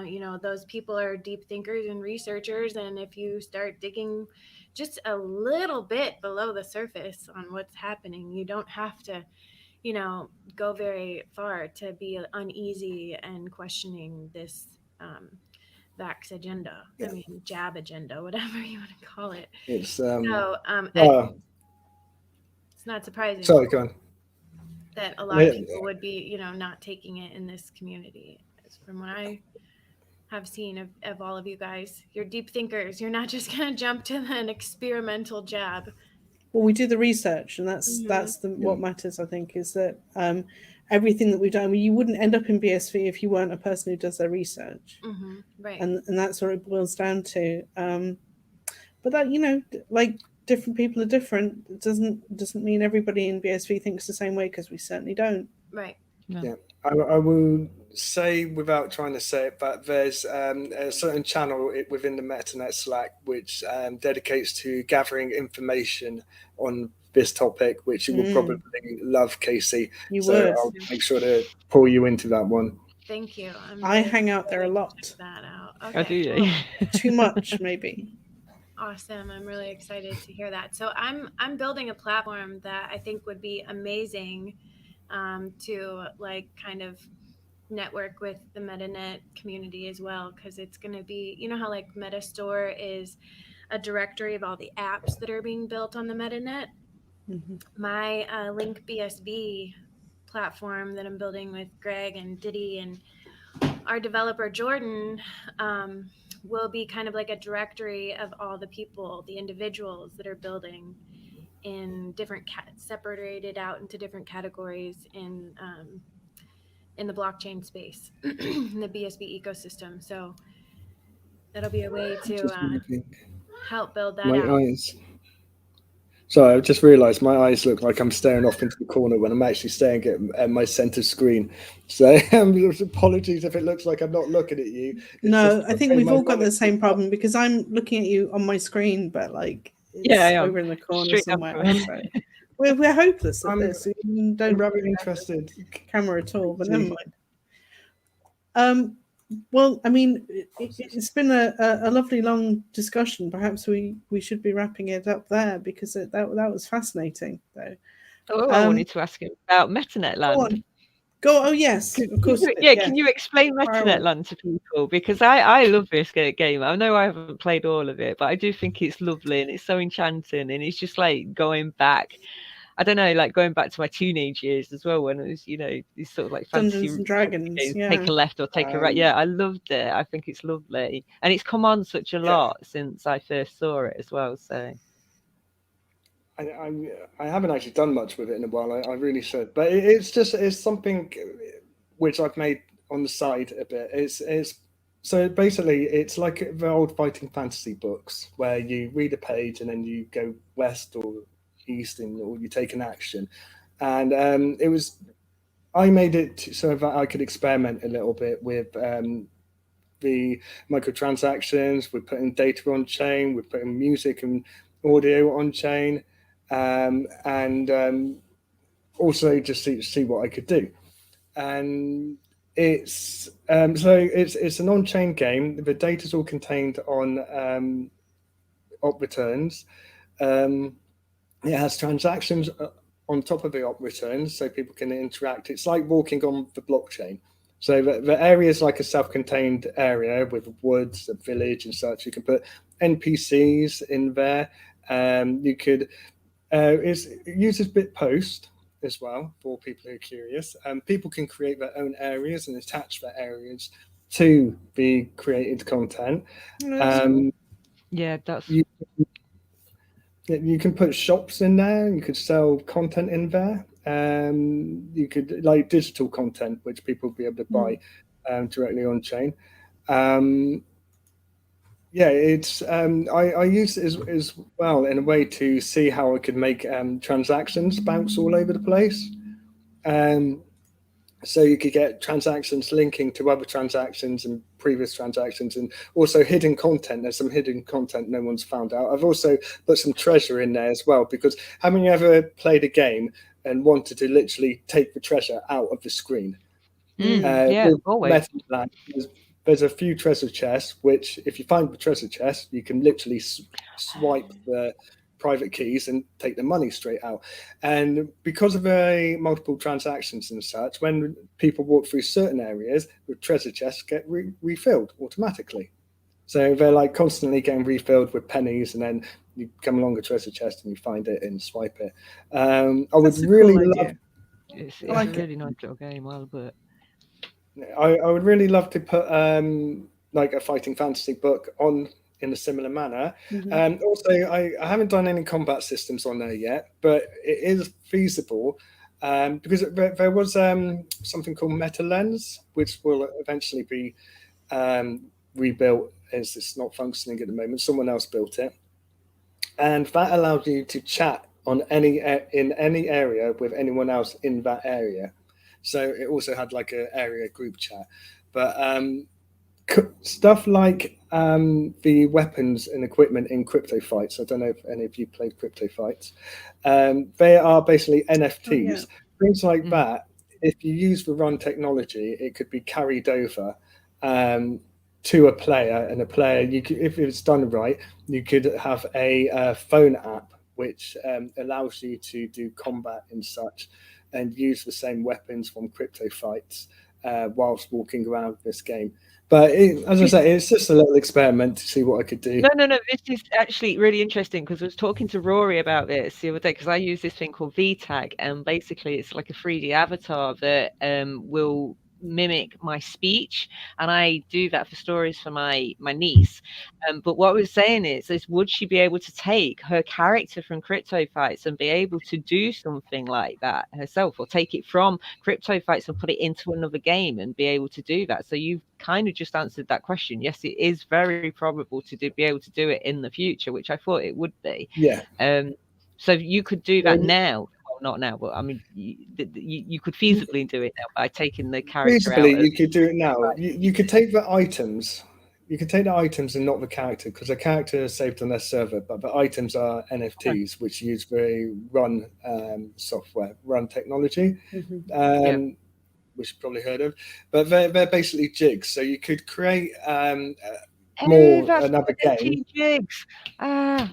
you know, those people are deep thinkers and researchers. And if you start digging just a little bit below the surface on what's happening, you don't have to, you know, go very far to be uneasy and questioning this vax agenda. I mean, jab agenda, whatever you want to call it. It's it's not surprising. Sorry, go on. That a lot of people would be, you know, not taking it in this community. From what I have seen of all of you guys, you're deep thinkers. You're not just going to jump to an experimental jab. Well, we do the research, and that's what matters. I think is that everything that we've done. I mean, you wouldn't end up in BSV if you weren't a person who does their research, right? And that's what it boils down to. But that, you know, like, different people are different. It doesn't mean everybody in BSV thinks the same way, because we certainly don't. Right. No. Yeah, I will say, without trying to say it, but there's a certain channel within the Metanet Slack which dedicates to gathering information on this topic, which you will probably love, Casey. Would. I'll make sure to pull you into that one. Thank you. I hang out there a lot. Check that out. Okay. I do. Too much, maybe. Awesome. I'm really excited to hear that. So I'm building a platform that I think would be amazing to, like, kind of network with the Metanet community as well, because it's going to be, you know how like Metastore is a directory of all the apps that are being built on the Metanet. My BSV platform that I'm building with Greg and Diddy and our developer Jordan will be kind of like a directory of all the people, the individuals that are building in different separated out into different categories in the blockchain space, in the BSV ecosystem. So that'll be a way to help build that out. Sorry, I just realised my eyes look like I'm staring off into the corner when I'm actually staring at my centre screen. So apologies if it looks like I'm not looking at you. No, I think we've all got the same problem, because I'm looking at you on my screen, but like it's over in the corner somewhere. So we're hopeless at this. We don't really interested camera at all, but never mind. Well, I mean, it's been a lovely long discussion. Perhaps we should be wrapping it up there, because that was fascinating, though. I wanted to ask you about Metanet Land. Go. Oh yes, of course. Can you explain Metanet Land to people? Because I love this game. I know I haven't played all of it, but I do think it's lovely and it's so enchanting, and it's just like going back. I don't know, like going back to my teenage years as well, when it was, you know, these sort of like fantasy Dungeons and Dragons, take a left or take a right. Yeah, I loved it. I think it's lovely, and it's come on such a lot since I first saw it as well. So I haven't actually done much with it in a while. I really should, but it's something which I've made on the side a bit. It's so basically it's like the old fighting fantasy books where you read a page and then you go west or east or you take an action, and I made it so that I could experiment a little bit with the microtransactions. We're putting data on chain, we're putting music and audio on chain, and also just see what I could do. And it's it's an on-chain game. The data's all contained on op returns. It has transactions on top of the op returns, so people can interact. It's like walking on the blockchain. So the area is like a self-contained area with woods, a village, and such. You can put NPCs in there. You could it uses Bitpost as well for people who are curious. People can create their own areas and attach their areas to the created content. You can put shops in there. You could sell content in there. You could like digital content, which people will be able to buy directly on chain. Yeah, it's I use it as well in a way to see how I could make transactions bounce all over the place. So you could get transactions linking to other transactions and previous transactions, and also hidden content. There's some hidden content no one's found out. I've also put some treasure in there as well, because haven't you ever played a game and wanted to literally take the treasure out of the screen? Yeah, always. Metanet Land, there's a few treasure chests, which if you find the treasure chest, you can literally swipe the private keys and take the money straight out. And because of multiple transactions and such, when people walk through certain areas, the treasure chests get refilled automatically. So they're like constantly getting refilled with pennies, and then you come along a treasure chest and you find it and swipe it. I would really love. It's a really nice little game. But I would really love to put like a fighting fantasy book on in a similar manner. Also, I haven't done any combat systems on there yet, but it is feasible because there was something called Metanet Land, which will eventually be rebuilt as it's not functioning at the moment. Someone else built it, and that allowed you to chat on in any area with anyone else in that area. So it also had like an area group chat, but stuff like the weapons and equipment in crypto fights. I don't know if any of you played crypto fights. They are basically NFTs. Things like that. If you use the run technology, it could be carried over to a player, and a player, if it's done right, you could have a phone app which allows you to do combat and such, and use the same weapons from crypto fights whilst walking around this game. But as I say, it's just a little experiment to see what I could do. No. This is actually really interesting, because I was talking to Rory about this the other day, because I use this thing called VTag, and basically it's like a 3D avatar that will mimic my speech, and I do that for stories for my niece. But what I was saying is would she be able to take her character from crypto fights and be able to do something like that herself, or take it from crypto fights and put it into another game and be able to do that? So you've kind of just answered that question. Yes, it is very probable to be able to do it in the future, which I thought it would be. So you could do that now. Not now, but I mean, you could feasibly do it now by taking the character out. You could do it now. You could take the items. You could take the items and not the character, because the character is saved on their server, but the items are NFTs, which use very run software, run technology, which you've probably heard of. But they're basically jigs. So you could create another game. Jigs.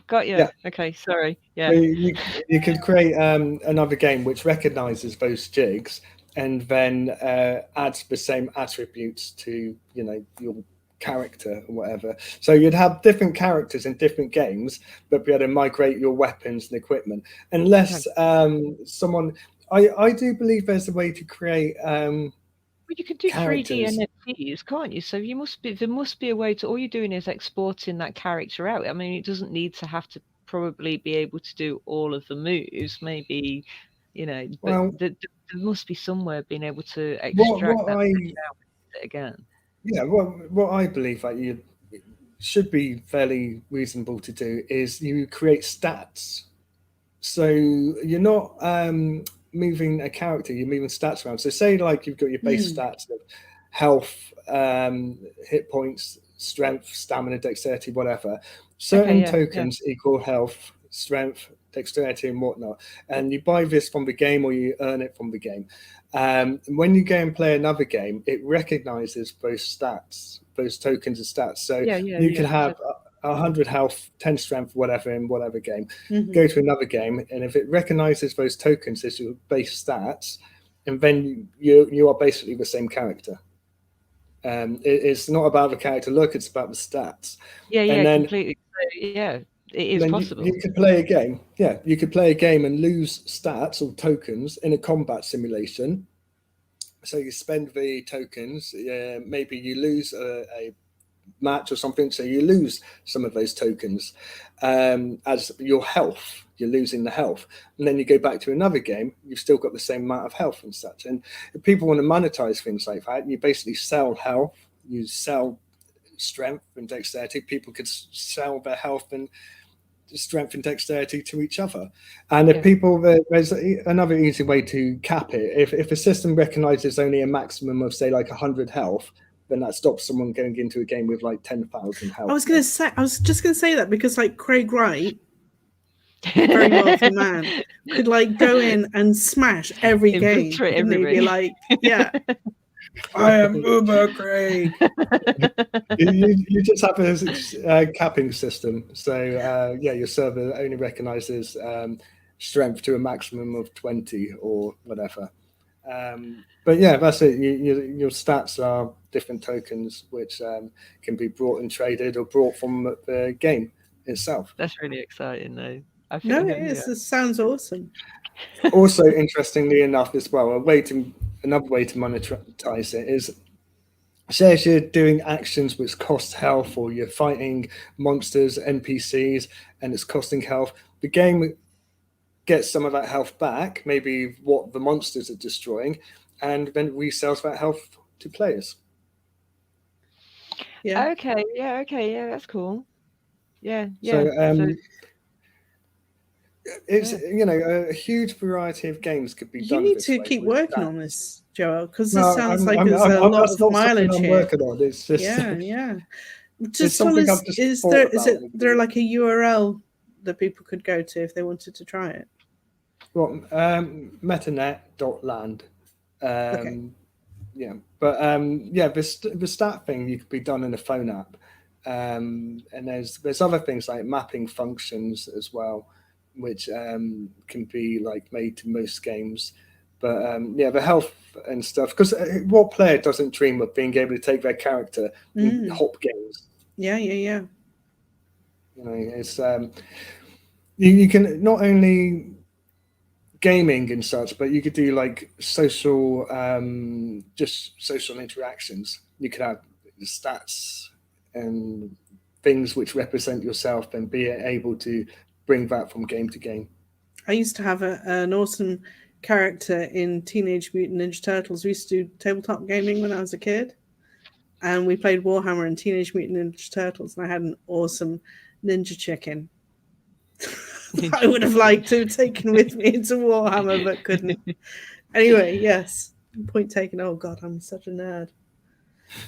Got you. Yeah. Okay, sorry. Yeah. You could create another game which recognizes those jigs, and then adds the same attributes to your character or whatever. So you'd have different characters in different games, but be able to migrate your weapons and equipment. Unless someone, I do believe there's a way to create. You can do 3D NFTs, can't you? So there must be a way to. All you're doing is exporting that character out. I mean, it doesn't need to have to probably be able to do all of the moves. Maybe, but there must be somewhere being able to extract that out again. Yeah, what I believe that you should be fairly reasonable to do is you create stats. So you're not moving a character, you're moving stats around. So say like you've got your base stats of health, hit points, strength, stamina, dexterity, whatever. Certain tokens equal health, strength, dexterity, and whatnot. And you buy this from the game, or you earn it from the game. When you go and play another game, it recognizes those stats, those tokens of stats. So you can have 100 health, 10 strength, whatever, in whatever game. Go to another game, and if it recognizes those tokens as your base stats, and then you are basically the same character. It's not about the character look, it's about the stats. Completely. It is possible. You could play a game. Yeah, you could play a game and lose stats or tokens in a combat simulation. So you spend the tokens. Maybe you lose a match or something, so you lose some of those tokens as your health. You're losing the health, and then you go back to another game, you've still got the same amount of health and such. And if people want to monetize things like that, you basically sell health, you sell strength and dexterity. People could sell their health and strength and dexterity to each other. And if people, there's another easy way to cap it. If a system recognizes only a maximum of, say, like 100 health, then that stops someone getting into a game with like 10,000 health. I was just going to say that, because like Craig Wright, very wealthy man, could like go in and smash every game. And he'd be like, yeah, I am Uber Craig. you just have a capping system. So your server only recognizes strength to a maximum of 20 or whatever. But yeah, that's it. Your stats are different tokens which can be brought and traded or brought from the game itself. That's really exciting, though. No, it is. It sounds awesome. Also, interestingly enough, as well, another way to monetize it is, say if you're doing actions which cost health, or you're fighting monsters, NPCs, and it's costing health, the game gets some of that health back, maybe what the monsters are destroying, and then resells that health to players. Yeah. Okay. Yeah. That's cool. Yeah. So, it's a huge variety of games could be done. You need to keep working on this, Joel, because this sounds like there's a lot of mileage I'm here. working on. It's just Just tell us, is there like a URL that people could go to if they wanted to try it? Well, Metanet.Land. Okay. Yeah, but the stat thing you could be done in a phone app, and there's other things like mapping functions as well, which can be like made to most games. But the health and stuff, because what player doesn't dream of being able to take their character and hop games? Yeah. It's you can not only gaming and such, but you could do like social, just social interactions. You could have stats and things which represent yourself, and be able to bring that from game to game. I used to have an awesome character in Teenage Mutant Ninja Turtles. We used to do tabletop gaming when I was a kid, and we played Warhammer and Teenage Mutant Ninja Turtles, and I had an awesome ninja chicken. I would have liked to have taken with me into Warhammer, but couldn't. Anyway, yes. Point taken. Oh God, I'm such a nerd.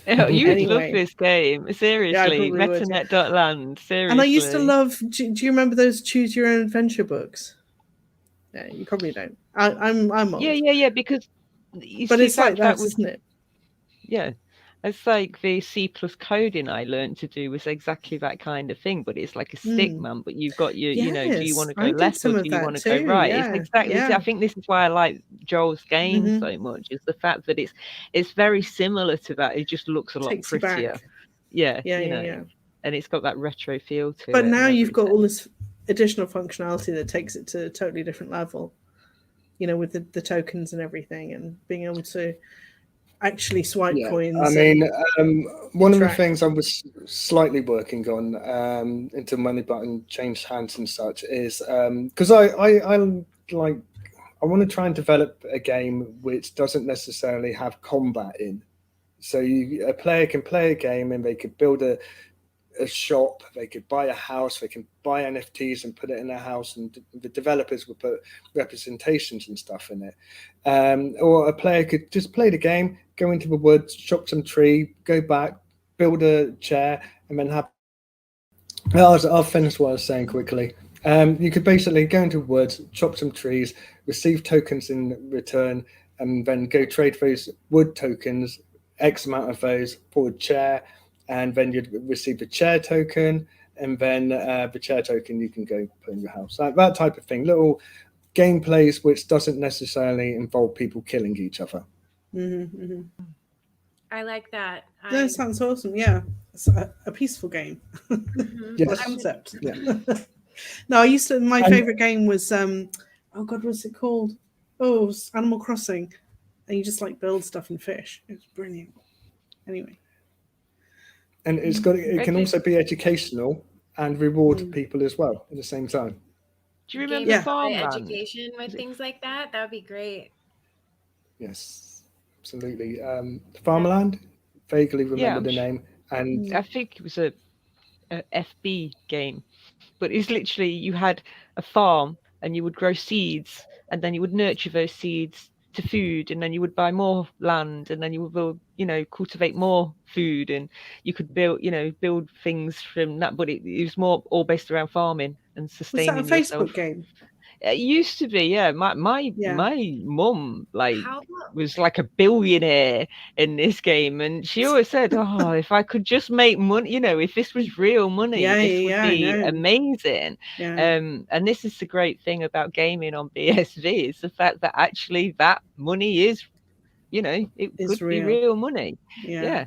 Oh, you would love this game. Seriously, Metanet.Land. Seriously. And I used to love. Do you remember those Choose Your Own Adventure books? Yeah, you probably don't. I'm old. Yeah. Because it's like that, isn't it? Yeah. It's like the C+ coding I learned to do was exactly that kind of thing, but it's like a stick man. But you've got your, do you want to go left or do you want to go right? Yeah, it's exactly. Yeah. I think this is why I like Joel's game so much. Is the fact that it's very similar to that. It just looks a lot prettier. Yeah. And it's got that retro feel to it. But now you've got all this additional functionality that takes it to a totally different level. With the tokens and everything, and being able to actually swipe coins. I mean, one of the things I was slightly working on until Money Button changed hands and such is because I want to try and develop a game which doesn't necessarily have combat in. So a player can play a game and they could build a shop, they could buy a house, they can buy NFTs and put it in their house, and the developers would put representations and stuff in it. Or a player could just play the game, go into the woods, chop some tree, go back, build a chair, and then have... I'll finish what I was saying quickly. You could basically go into the woods, chop some trees, receive tokens in return, and then go trade those wood tokens, X amount of those, for a chair, and then you'd receive the chair token, and then the chair token you can go put in your house. That type of thing. Little gameplays which doesn't necessarily involve people killing each other. I like that. That sounds awesome. Yeah, it's a peaceful game. Yes. Concept. Yeah. No, I used to. My favorite game was oh God, what's it called? Oh, it was Animal Crossing, and you just like build stuff and fish. It was brilliant. Anyway. And it can also be educational and reward people as well at the same time. Do you remember Farmland? Education with things like that? That would be great. Yes, absolutely. Farmland, vaguely remember the name. And I think it was a FB game, but it's literally you had a farm and you would grow seeds, and then you would nurture those seeds to food, and then you would buy more land, and then you would build, cultivate more food, and you could build things from that. But it was more all based around farming and sustaining yourself. Was that a yourself. Facebook game? It used to be, yeah. My mum was like a billionaire in this game, and she always said, "Oh, if I could just make money, if this was real money, this would be amazing." Yeah. And this is the great thing about gaming on BSV, is the fact that actually that money is, it could be real money. Yeah.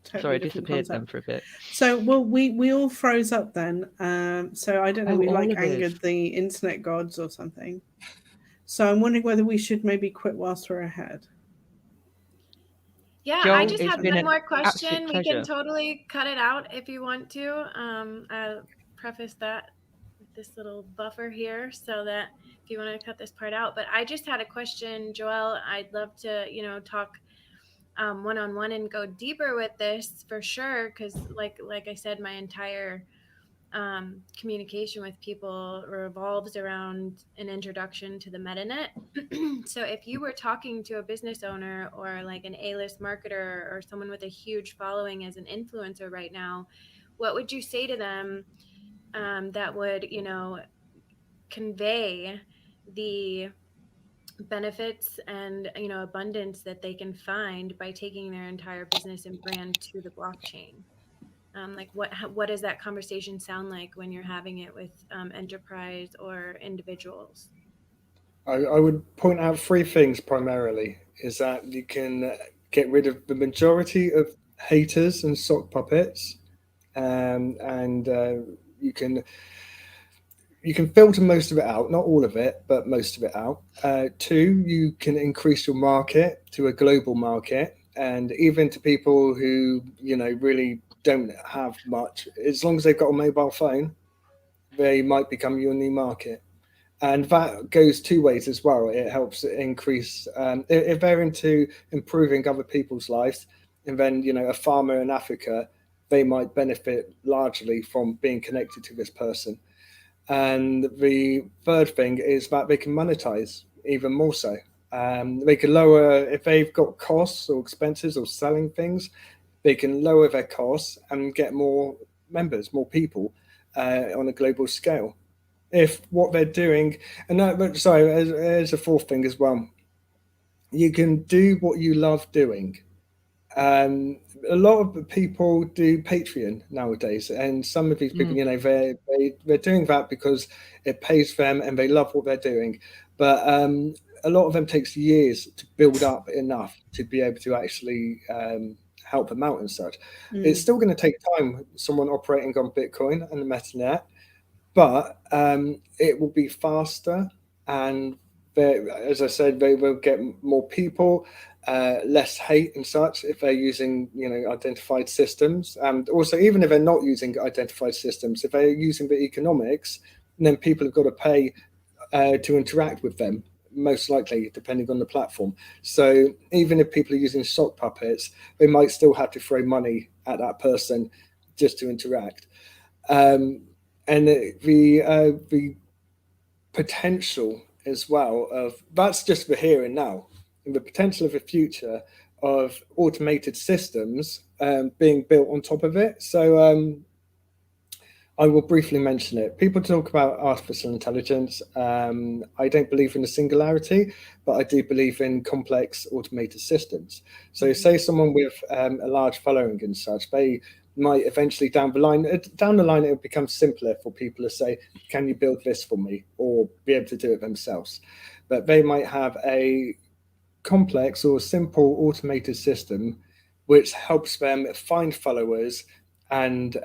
Totally. Sorry, I disappeared then for a bit. So, well, we all froze up then. So I don't know, we angered the internet gods or something. So I'm wondering whether we should maybe quit whilst we're ahead. Yeah, Joel, I just have one more question. We can totally cut it out if you want to. I'll preface that with this little buffer here so that if you want to cut this part out. But I just had a question, Joelle. I'd love to, talk one-on-one and go deeper with this for sure, because like I said, my entire communication with people revolves around an introduction to the Metanet. So if you were talking to a business owner or like an A-list marketer or someone with a huge following as an influencer right now, what would you say to them that would convey the benefits and abundance that they can find by taking their entire business and brand to the blockchain? Like what does that conversation sound like when you're having it with enterprise or individuals? I would point out three things primarily. Is that you can get rid of the majority of haters and sock puppets, and you can filter most of it out, not all of it, but most of it out. Two, you can increase your market to a global market, and even to people who really don't have much. As long as they've got a mobile phone, they might become your new market. And that goes two ways as well. It helps increase, if they're into improving other people's lives, and then, a farmer in Africa, they might benefit largely from being connected to this person. And the third thing is that they can monetize even more so. They can lower, if they've got costs or expenses or selling things, they can lower their costs and get more members, more people on a global scale. If what they're doing, there's a fourth thing as well. You can do what you love doing. A lot of people do Patreon nowadays, and some of these people, they're doing that because it pays them and they love what they're doing. But a lot of them takes years to build up enough to be able to actually help them out and such. It's still going to take time, someone operating on Bitcoin and the Metanet, but it will be faster, and as I said, they will get more people, less hate and such if they're using identified systems. And also, even if they're not using identified systems, if they're using the economics, then people have got to pay to interact with them, most likely, depending on the platform. So even if people are using sock puppets, they might still have to throw money at that person just to interact. And the potential as well of that's just the here and now, and the potential of the future of automated systems being built on top of it. So I will briefly mention it. People talk about artificial intelligence. I don't believe in the singularity, but I do believe in complex automated systems. So say someone with a large following and such, they might eventually down the line it will become simpler for people to say, can you build this for me, or be able to do it themselves. But they might have a complex or simple automated system which helps them find followers and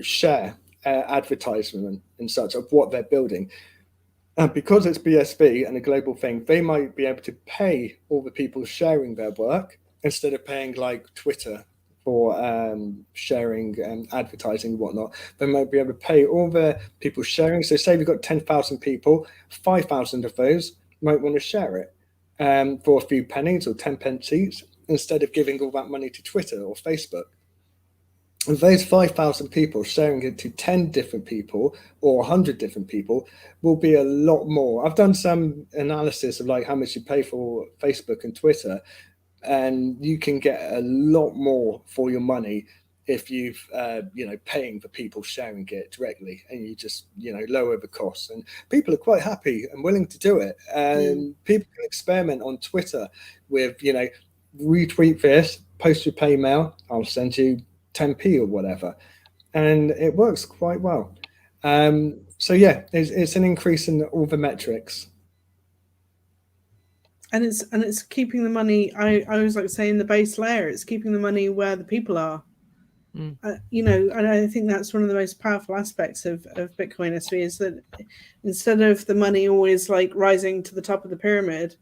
share advertisement and such of what they're building. And because it's BSV and a global thing, they might be able to pay all the people sharing their work instead of paying like Twitter for sharing and advertising and whatnot. They might be able to pay all the people sharing. So say we've got 10,000 people, 5,000 of those might want to share it for a few pennies or 10 pence each, instead of giving all that money to Twitter or Facebook. And those 5,000 people sharing it to 10 different people or 100 different people will be a lot more. I've done some analysis of like how much you pay for Facebook and Twitter, and you can get a lot more for your money if you've paying for people sharing it directly, and you just lower the costs, and people are quite happy and willing to do it. And people can experiment on Twitter with retweet this, post your pay mail, I'll send you 10p or whatever, and it works quite well. So yeah, it's an increase in all the metrics. And it's keeping the money. I always like to say in the base layer, it's keeping the money where the people are. And I think that's one of the most powerful aspects of Bitcoin SV, is that instead of the money always like rising to the top of the pyramid,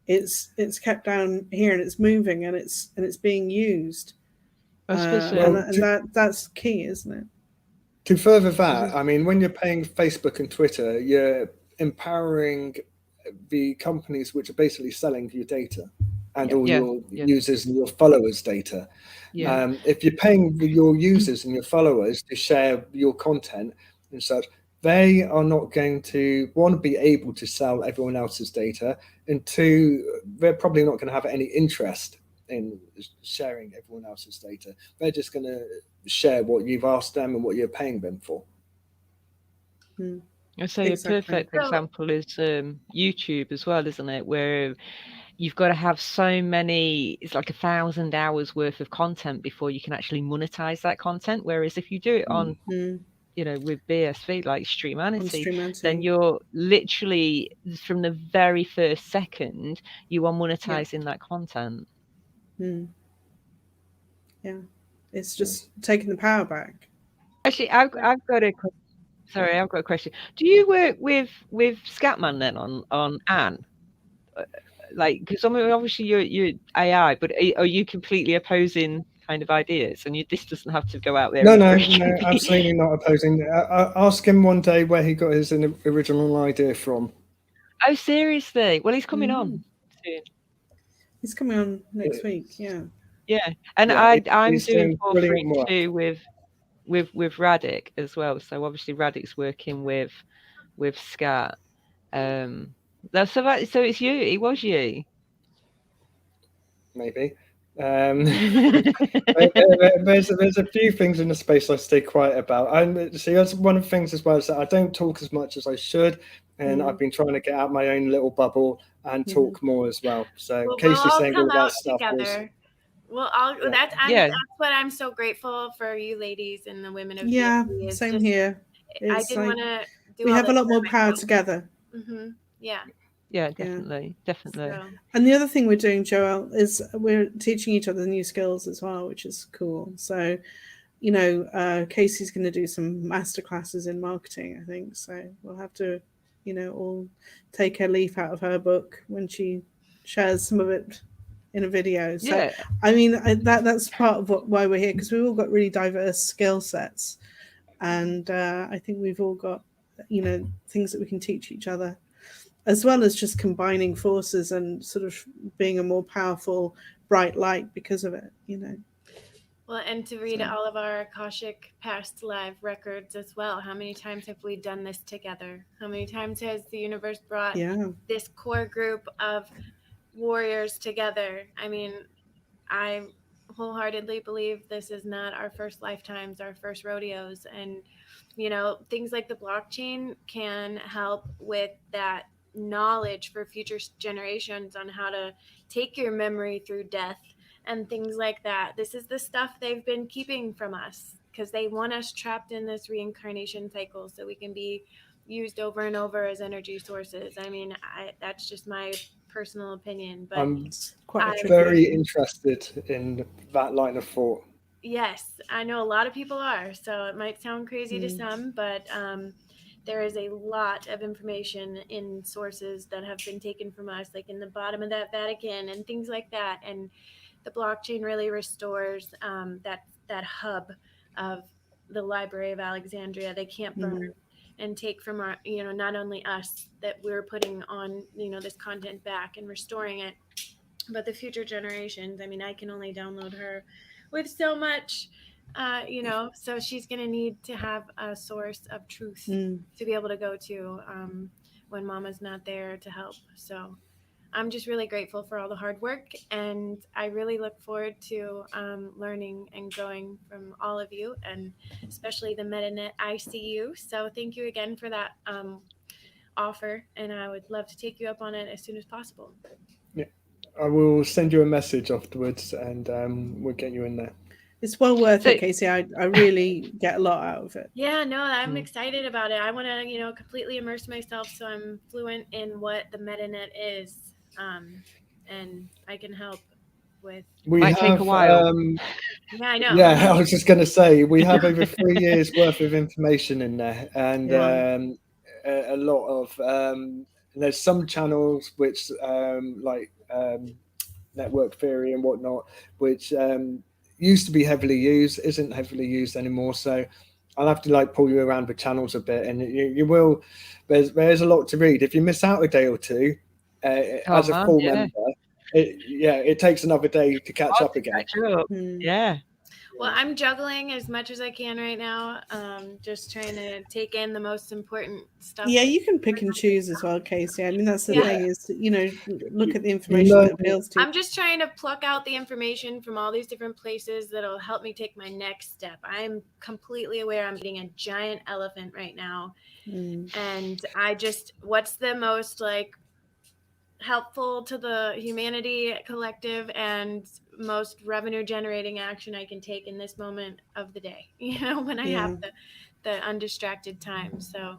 it's kept down here and it's moving and it's being used. That's key, isn't it? To further that, I mean, when you're paying Facebook and Twitter, you're empowering the companies which are basically selling your data and all your users and your followers' data. If you're paying your users and your followers to share your content and such, they are not going to, one, be able to sell everyone else's data, and two, they're probably not going to have any interest in sharing everyone else's data. They're just going to share what you've asked them and what you're paying them for. I say a perfect example is YouTube as well, isn't it? Where you've got to have so many, it's like 1,000 hours worth of content before you can actually monetize that content. Whereas if you do it on, with BSV, like Streamanity, then you're literally, from the very first second, you are monetizing that content. Yeah, it's just taking the power back. Actually, I've got a question. Sorry, I've got a question. Do you work with Scatman then on Anne? Like, because I mean, obviously you're AI, but are you completely opposing kind of ideas? And this doesn't have to go out there. No, absolutely not opposing. Ask him one day where he got his original idea from. Oh, seriously? Well, he's coming on soon. He's coming on next week. Yeah. And I'm doing for free too with Radic as well. So obviously Radic's working with Scat. So it's you. It was you. Maybe. There's a few things in the space I stay quiet about. That's one of the things as well, is that I don't talk as much as I should, and I've been trying to get out my own little bubble and talk more as well. So Casey's saying all that stuff together. That's what I'm so grateful for you ladies and the women of BSV. Same here. I didn't want to do. We have a lot more power together. Yeah, definitely. So. And the other thing we're doing, Joelle, is we're teaching each other new skills as well, which is cool. So, Casey's going to do some masterclasses in marketing, I think. So we'll have to, all take a leaf out of her book when she shares some of it in a video. So, I mean, that's part of why we're here, because we've all got really diverse skill sets. And I think we've all got, things that we can teach each other, as well as just combining forces and sort of being a more powerful, bright light because of it, Well, and to read all of our Akashic past live records as well. How many times have we done this together? How many times has the universe brought this core group of warriors together? I mean, I wholeheartedly believe this is not our first lifetimes, our first rodeos. And, things like the blockchain can help with that knowledge for future generations on how to take your memory through death and things like that. This is the stuff they've been keeping from us because they want us trapped in this reincarnation cycle so we can be used over and over as energy sources. I mean, that's just my personal opinion, but I'm very interested in that line of thought. Yes, I know a lot of people are, so it might sound crazy to some, but there is a lot of information in sources that have been taken from us, like in the bottom of that Vatican and things like that. And the blockchain really restores that hub of the Library of Alexandria. They can't burn and take from our, not only us that we're putting on, this content back and restoring it, but the future generations. I mean, I can only download her with so much, so she's going to need to have a source of truth to be able to go to when mama's not there to help. So I'm just really grateful for all the hard work, and I really look forward to learning and growing from all of you, and especially the Metanet ICU. So thank you again for that offer, and I would love to take you up on it as soon as possible. Yeah, I will send you a message afterwards, and we'll get you in there. It's well worth it, Casey. I really get a lot out of it. Yeah, no, I'm excited about it. I want to, completely immerse myself so I'm fluent in what the Metanet is. And I can help with. Might take a while. Yeah, I know. Yeah, I was just going to say we have over 3 years worth of information in there, and a lot of. There's some channels which like network theory and whatnot, which used to be heavily used, isn't heavily used anymore. So I'll have to pull you around the channels a bit, and you will. There's a lot to read. If you miss out a day or two. As a full member, it takes another day to catch up again. Yeah. Well, I'm juggling as much as I can right now. Just trying to take in the most important stuff. Yeah, you can pick and choose as well, Casey. I mean, that's the thing is, look at the information that appeals to you. I'm just trying to pluck out the information from all these different places that'll help me take my next step. I'm completely aware I'm eating a giant elephant right now. And what's the most helpful to the humanity collective and most revenue generating action I can take in this moment of the day, when I have the undistracted time. So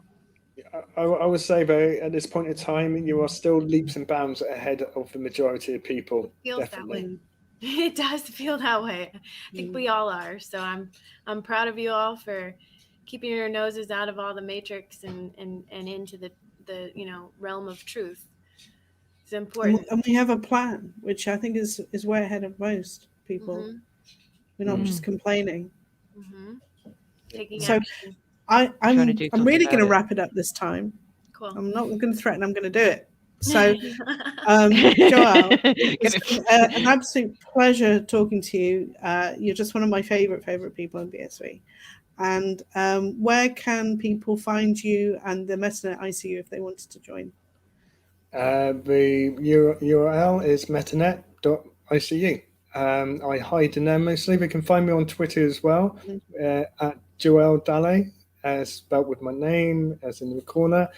I would say though, at this point in time, you are still leaps and bounds ahead of the majority of people. It feels definitely that way. It does feel that way. I think we all are. So I'm proud of you all for keeping your noses out of all the matrix and into the realm of truth. It's important. And we have a plan, which I think is way ahead of most people. We're not just complaining. Taking so action. I'm really going to wrap it up this time. Cool. I'm not going to threaten. I'm going to do it. So, Joelle, it's been an absolute pleasure talking to you. You're just one of my favorite people in BSV. And where can people find you and the Metanet ICU if they wanted to join? The URL is metanet.icu. I hide in there mostly. They can find me on Twitter as well, at Joelle Dalais, spelled with my name, as in the corner.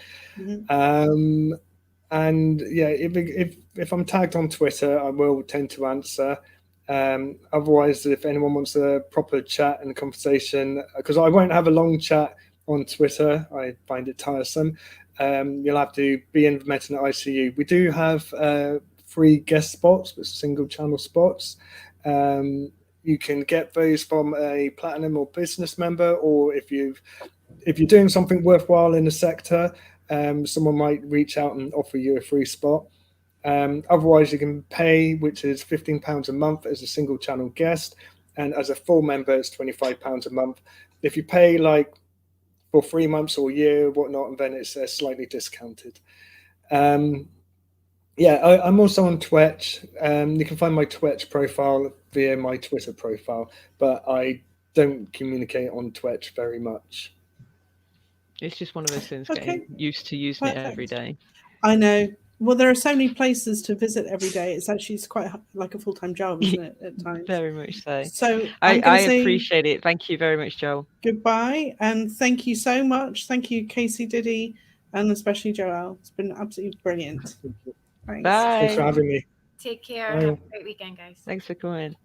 And yeah, if I'm tagged on Twitter, I will tend to answer. Otherwise, if anyone wants a proper chat and conversation, because I won't have a long chat on Twitter, I find it tiresome. You'll have to be in the Metanet ICU. We do have 3 guest spots, with single channel spots. You can get those from a platinum or business member, or if you're doing something worthwhile in the sector, someone might reach out and offer you a free spot. Otherwise, you can pay, which is £15 a month as a single channel guest, and as a full member, it's £25 a month. If you pay for 3 months or a year, whatnot, and then it's slightly discounted. I'm also on Twitch. You can find my Twitch profile via my Twitter profile, but I don't communicate on Twitch very much. It's just one of those things, getting used to using it every day. I know. Well, there are so many places to visit every day. It's quite like a full-time job, isn't it, at times? Very much so. So I appreciate it. Thank you very much, Joel. Goodbye, and thank you so much. Thank you, Casey, Diddy, and especially Joelle. It's been absolutely brilliant. Thanks. Bye. Thanks for having me. Take care. Have a great weekend, guys. Thanks for coming.